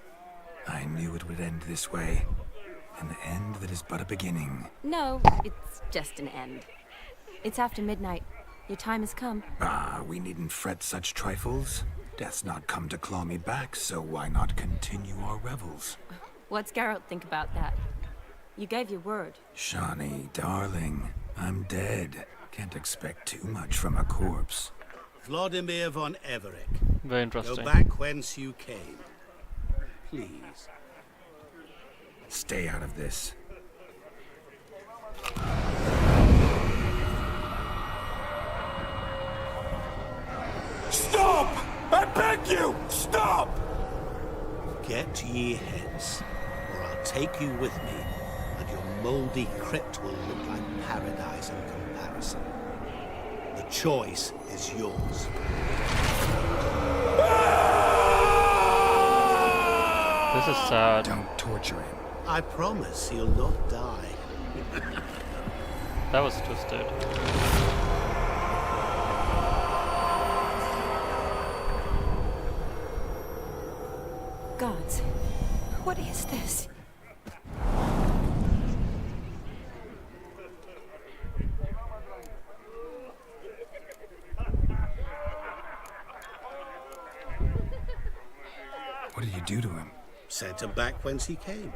I knew it would end this way. An end that is but a beginning. No, it's just an end. It's after midnight. Your time has come. Ah, we needn't fret such trifles. Death's not come to claw me back, so why not continue our revels? What's Geralt think about that? You gave your word. Shawnee, darling, I'm dead. Can't expect too much from a corpse. Vladimir von Everett. Very interesting. Go back whence you came. Please. Stay out of this. Stop! I beg you! Stop! Get ye hence, or I'll take you with me, and your mouldy crypt will look like paradise in comparison. The choice is yours. This is sad. Don't torture him. I promise he'll not die. That was twisted. Gods, what is this? What did you do to him? Sent him back whence he came.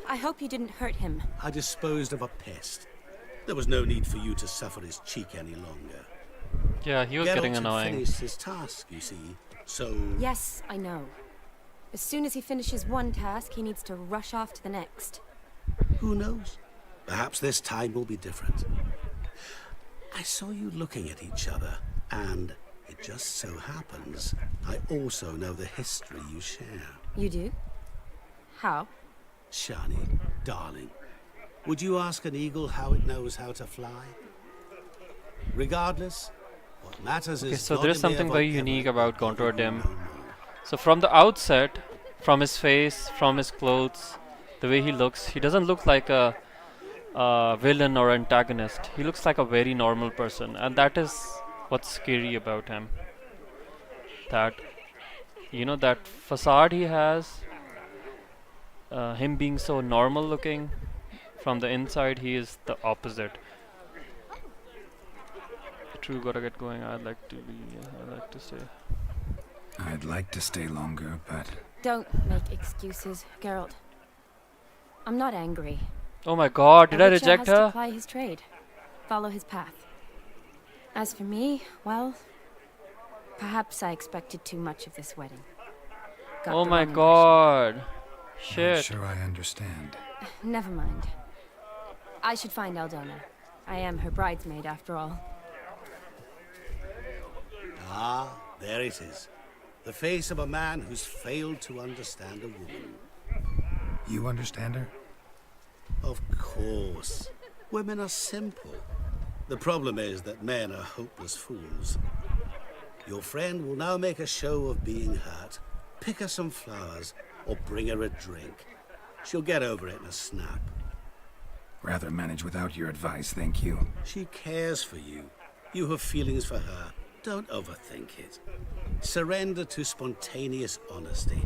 I hope you didn't hurt him. I disposed of a pest. There was no need for you to suffer his cheek any longer. Yeah, he was getting Geralt had annoying. finished his task, you see, so... Yes, I know. As soon as he finishes one task, he needs to rush off to the next. Who knows? Perhaps this time will be different. I saw you looking at each other, and it just so happens I also know the history you share. You do? How? Shani, darling, would you ask an eagle how it knows how to fly? Regardless, what matters Okay, is so there is Vladimir something von very Everett unique about will Contour know Dim. no more. So from the outset, from his face, from his clothes, the way he looks, he doesn't look like a villain or antagonist. He looks like a very normal person, and that is what's scary about him. That, you know, that facade he has, him being so normal looking, from the inside he is the opposite. True, gotta get going. I'd like to stay. I'd like to stay longer, but... Don't make excuses, Geralt. I'm not angry. Oh my god, did I A witcher reject has to her? ply his trade, follow his path. As for me, well, perhaps I expected too much of this wedding. Got Oh the my wrong god. I'm Shit. sure I understand. impression. Never mind. I should find Aldona. I am her bridesmaid, after all. Ah, there it is. The face of a man who's failed to understand a woman. You understand her? Of course. Women are simple. The problem is that men are hopeless fools. Your friend will now make a show of being hurt, pick her some flowers, or bring her a drink. She'll get over it in a snap. Rather manage without your advice, thank you. She cares for you. You have feelings for her. Don't overthink it. Surrender to spontaneous honesty.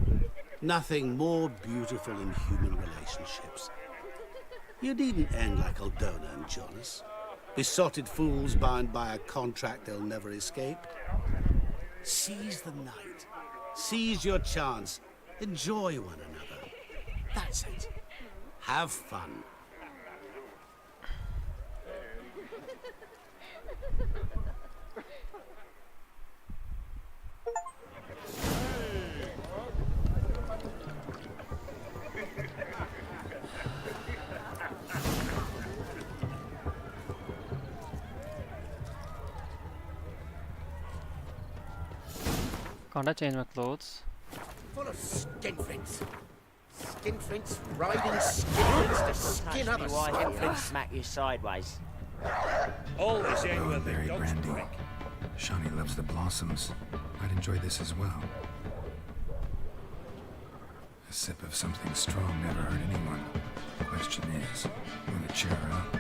Nothing more beautiful in human relationships. You needn't end like Aldona and Jonas. Besotted fools bound by a contract they'll never escape. Seize the night. Seize your chance. Enjoy one another. That's it. Have fun. Can't I change my clothes? Full of skinflints. Skinflints riding skinflints to skin Touch me others. while skinflints smack you sideways. All this in Oh, with the berry dog's brandy. drink. Shani loves the blossoms. I'd enjoy this as well. A sip of something strong never hurt anyone. The question is, will it cheer her up?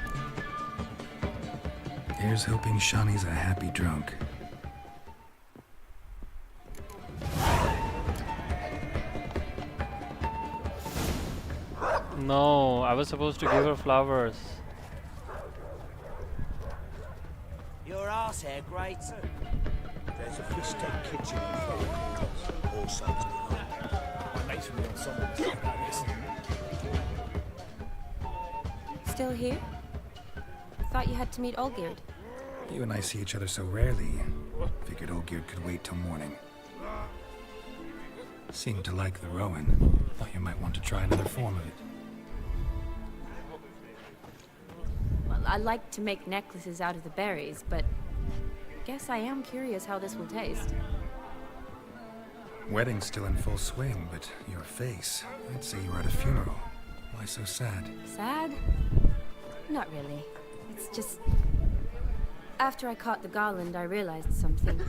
Here's hoping Shani's a happy drunk. No, I was supposed to give her flowers. Your arse hair great too. There's a fish tank kitchen in front. All subs behind. My mates from the ensemble talk about this. Still here? Thought you had to meet Olgierd. You and I see each other so rarely. Figured Olgierd could wait till morning. Seemed to like the Rowan. Thought you might want to try another form of it. Well, I like to make necklaces out of the berries, but guess I am curious how this will taste. Wedding's still in full swing, but your face, I'd say you were at a funeral. Why so sad? Sad? Not really. It's just... After I caught the garland, I realized something.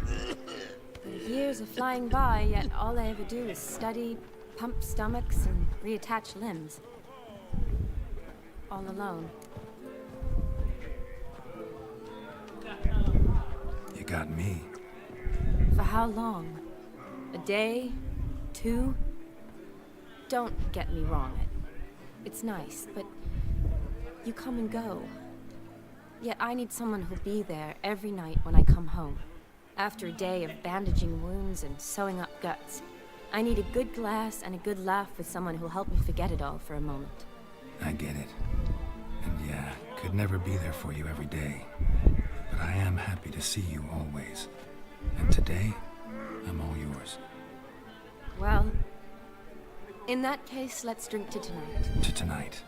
The years are flying by, yet all I ever do is study, pump stomachs, and reattach limbs. All alone. You got me. For how long? A day? 2? Don't get me wrong. It's nice, but you come and go. Yet I need someone who'll be there every night when I come home. After a day of bandaging wounds and sewing up guts, I need a good glass and a good laugh with someone who'll help me forget it all for a moment. I get it. And yeah, could never be there for you every day. But I am happy to see you always. And today, I'm all yours. Well, in that case, let's drink to tonight. To tonight.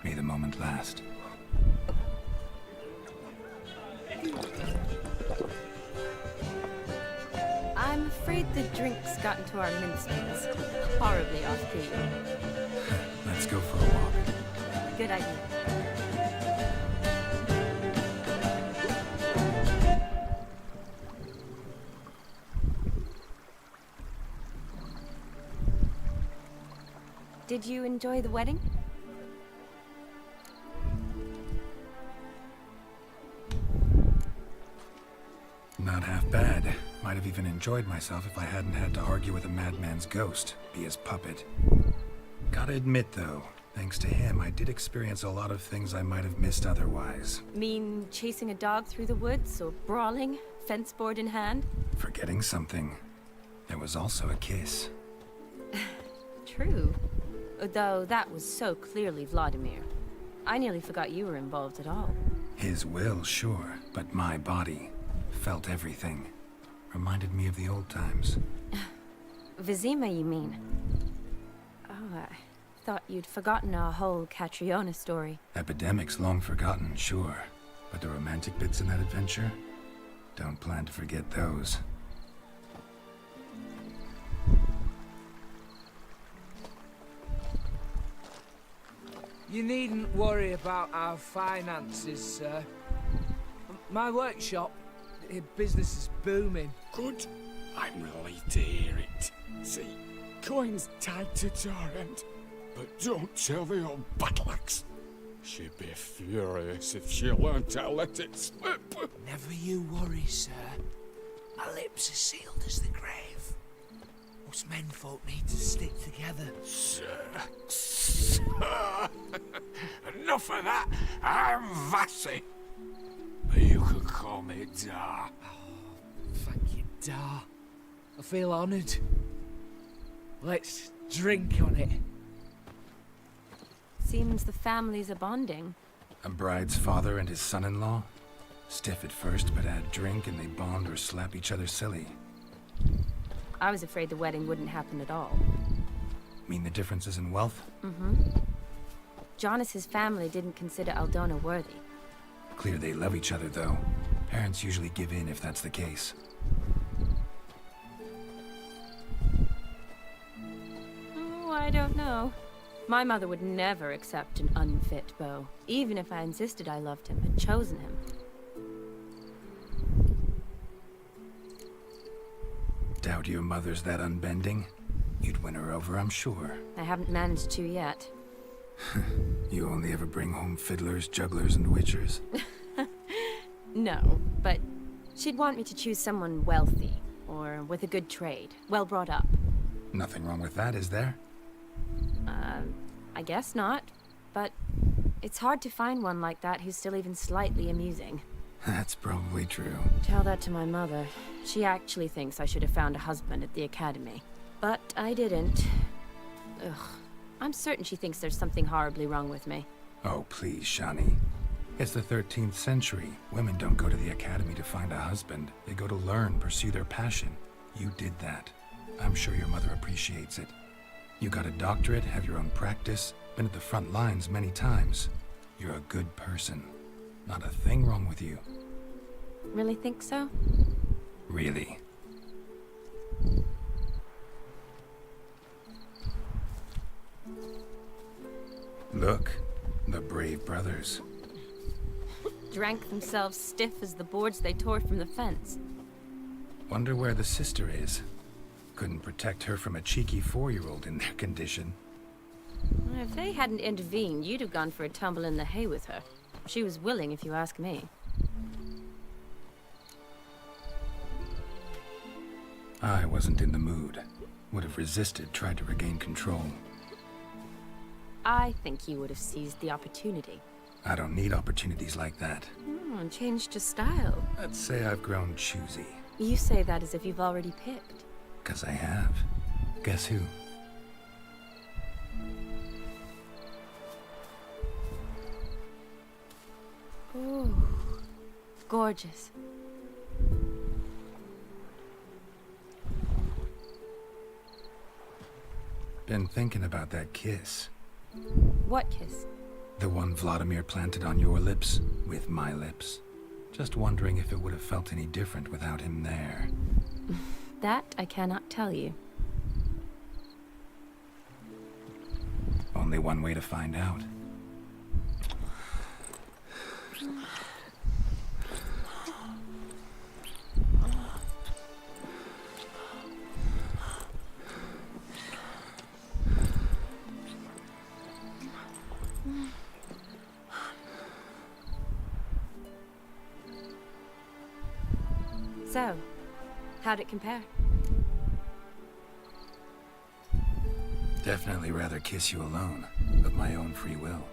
May the moment last. I'm afraid the drink's got into our minstrels. Horribly off-key. Let's go for a walk. Good idea. Did you enjoy the wedding? Not half bad. Might have even enjoyed myself if I hadn't had to argue with a madman's ghost, be his puppet. Gotta admit, though, thanks to him, I did experience a lot of things I might have missed otherwise. Mean chasing a dog through the woods, or brawling, fence board in hand? Forgetting something. There was also a kiss. True. Though that was so clearly Vladimir. I nearly forgot you were involved at all. His will, sure, but my body felt everything. Reminded me of the old times. Vizima, you mean? Oh, I thought you'd forgotten our whole Catriona story. Epidemics long forgotten, sure. But the romantic bits in that adventure? Don't plan to forget those. You needn't worry about our finances, sir. My workshop, business is booming. Good. I'm relieved to hear it. See, coin's tied to Torrent, but don't tell the old battle-axe. She'd be furious if she learned to let it slip. Never you worry, sir. My lips are sealed as the grave. Us menfolk need to stick together. Sir. Enough of that. I'm Vassy. But you can call me Dar. Oh, thank you, Dar. I feel honoured. Let's drink on it. Seems the families are bonding. A bride's father and his son-in-law? Stiff at first, but add drink and they bond or slap each other silly. I was afraid the wedding wouldn't happen at all. Mean the differences in wealth? Mm-hmm. Jonas's family didn't consider Aldona worthy. Clear they love each other, though. Parents usually give in if that's the case. Oh, I don't know. My mother would never accept an unfit beau, even if I insisted I loved him, had chosen him. Doubt your mother's that unbending? You'd win her over, I'm sure. I haven't managed to yet. You only ever bring home fiddlers, jugglers, and witchers? No, but she'd want me to choose someone wealthy, or with a good trade, well brought up. Nothing wrong with that, is there? I guess not, but it's hard to find one like that who's still even slightly amusing. That's probably true. Tell that to my mother. She actually thinks I should have found a husband at the academy. But I didn't. Ugh. I'm certain she thinks there's something horribly wrong with me. Oh, please, Shani. It's the 13th century. Women don't go to the academy to find a husband. They go to learn, pursue their passion. You did that. I'm sure your mother appreciates it. You got a doctorate, have your own practice, been at the front lines many times. You're a good person. Not a thing wrong with you. Really think so? Really. Look, the brave brothers. Drank themselves stiff as the boards they tore from the fence. Wonder where the sister is. Couldn't protect her from a cheeky 4-year-old in their condition. If they hadn't intervened, you'd have gone for a tumble in the hay with her. She was willing, if you ask me. I wasn't in the mood. Would have resisted, tried to regain control. I think you would have seized the opportunity. I don't need opportunities like that. And changed your style. Let's say I've grown choosy. You say that as if you've already picked. 'Cause I have. Guess who? Ooh, gorgeous. Been thinking about that kiss. What kiss? The one Vladimir planted on your lips, with my lips. Just wondering if it would have felt any different without him there. That I cannot tell you. Only one way to find out. So, how'd it compare? Definitely rather kiss you alone, of my own free will.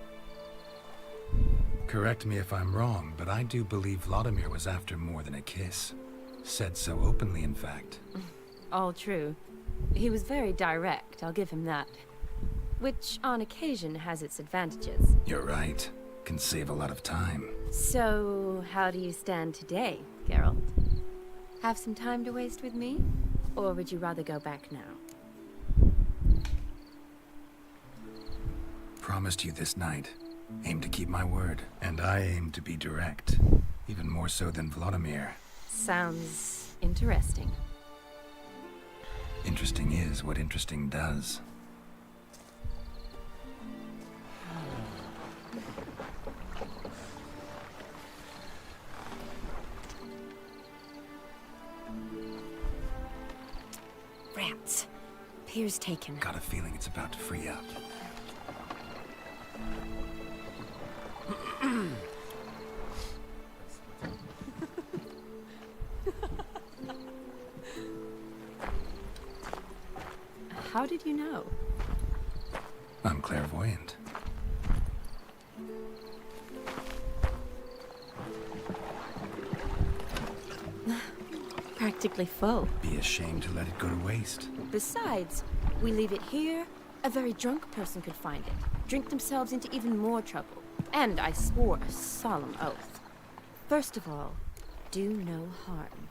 Correct me if I'm wrong, but I do believe Vladimir was after more than a kiss. Said so openly, in fact. All true. He was very direct, I'll give him that. Which, on occasion, has its advantages. You're right. Can save a lot of time. So, how do you stand today, Geralt? Have some time to waste with me? Or would you rather go back now? Promised you this night. Aim to keep my word. And I aim to be direct. Even more so than Vladimir. Sounds interesting. Interesting is what interesting does. Rats. Pier's taken. Got a feeling it's about to free up. How did you know? I'm clairvoyant. Practically full. Be ashamed to let it go to waste. Besides, we leave it here, a very drunk person could find it, drink themselves into even more trouble. And I swore a solemn oath. First of all, do no harm.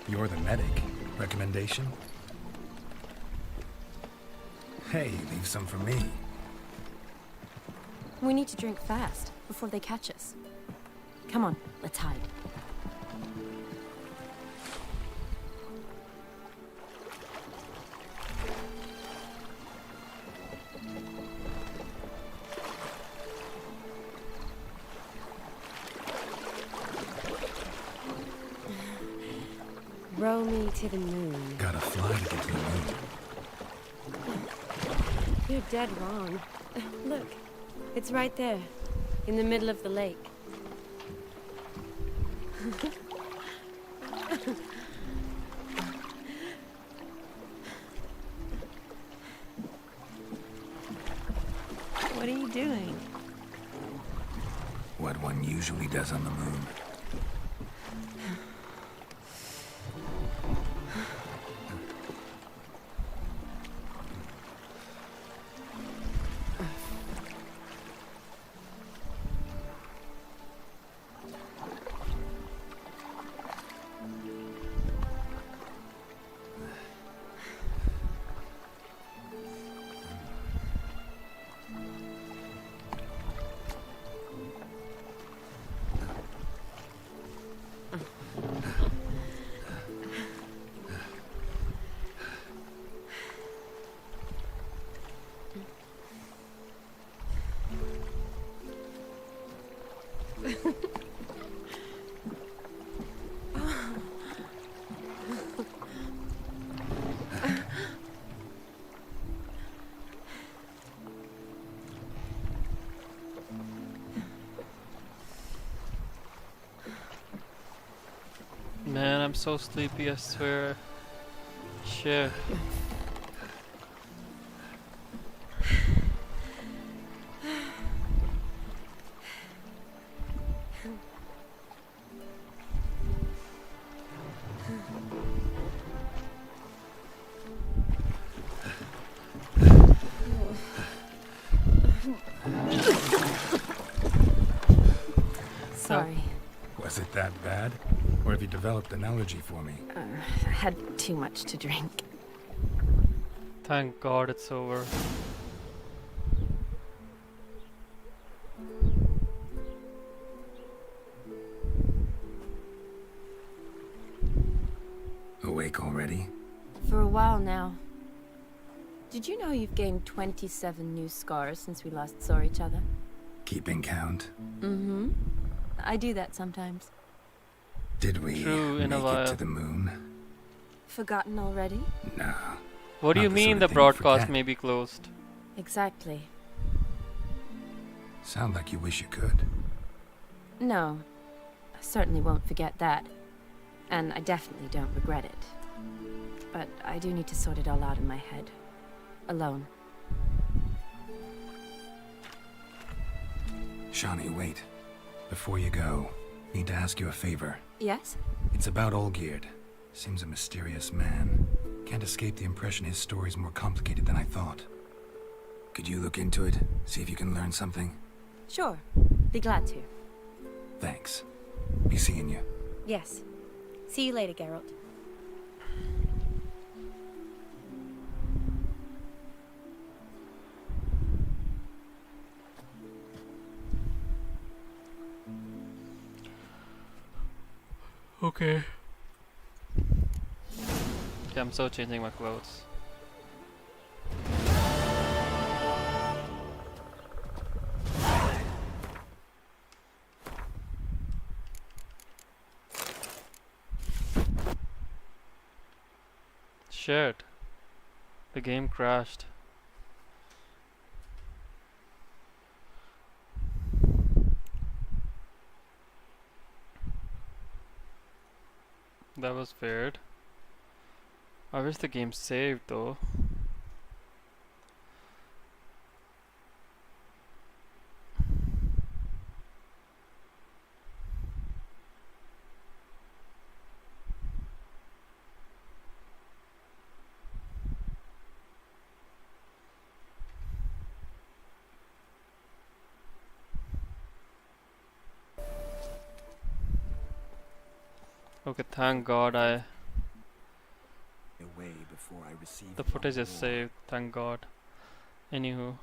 You're the medic. Recommendation? Hey, leave some for me. We need to drink fast, before they catch us. Come on, let's hide. Row me to the moon. Gotta fly to get to the moon. You're dead wrong. Look, it's right there, in the middle of the lake. What are you doing? What one usually does on the moon. Man, I'm so sleepy, I swear. Shit. Sorry. Was it that bad? Or have you developed an allergy for me? I had too much to drink. Thank God it's over. Awake already? For a while now. Did you know you've gained 27 new scars since we last saw each other? Keeping count? Mm-hmm. I do that sometimes. Did we in a make while. it to the moon? Forgotten already? No. What do Not you the mean sort of the thing you broadcast forget. may be closed? Exactly. Sound like you wish you could. No. I certainly won't forget that. And I definitely don't regret it. But I do need to sort it all out in my head. Alone. Shani, wait. Before you go, need to ask you a favor. Yes? It's about Olgierd. Seems a mysterious man. Can't escape the impression his story's more complicated than I thought. Could you look into it? See if you can learn something? Sure. Be glad to. Thanks. Be seeing you. Yes. See you later, Geralt. Okay. Okay, I'm so changing my clothes. Shit. The game crashed. That was weird. I wish the game saved though. Okay, thank God Away before I receive the footage is saved, thank God. Anywho.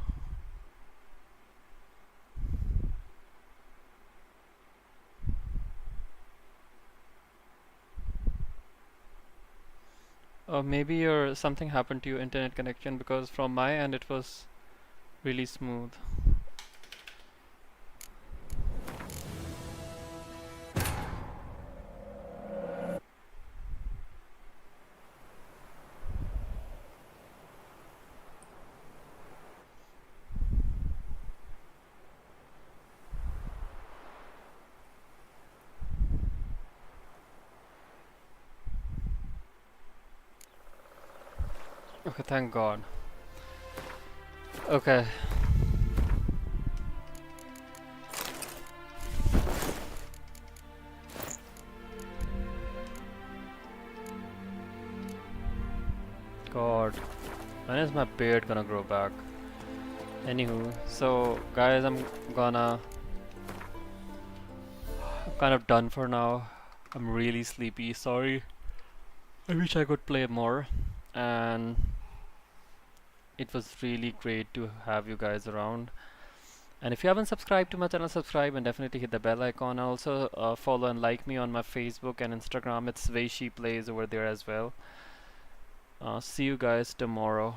Maybe something happened to your internet connection, because from my end it was really smooth. Okay, thank God. Okay. God, when is my beard gonna grow back? Anywho, so guys, I'm kind of done for now. I'm really sleepy, sorry. I wish I could play more, and it was really great to have you guys around. And if you haven't subscribed to my channel, subscribe and definitely hit the bell icon. Also follow and like me on my Facebook and Instagram. It's Vaishi Plays over there as well. See you guys tomorrow.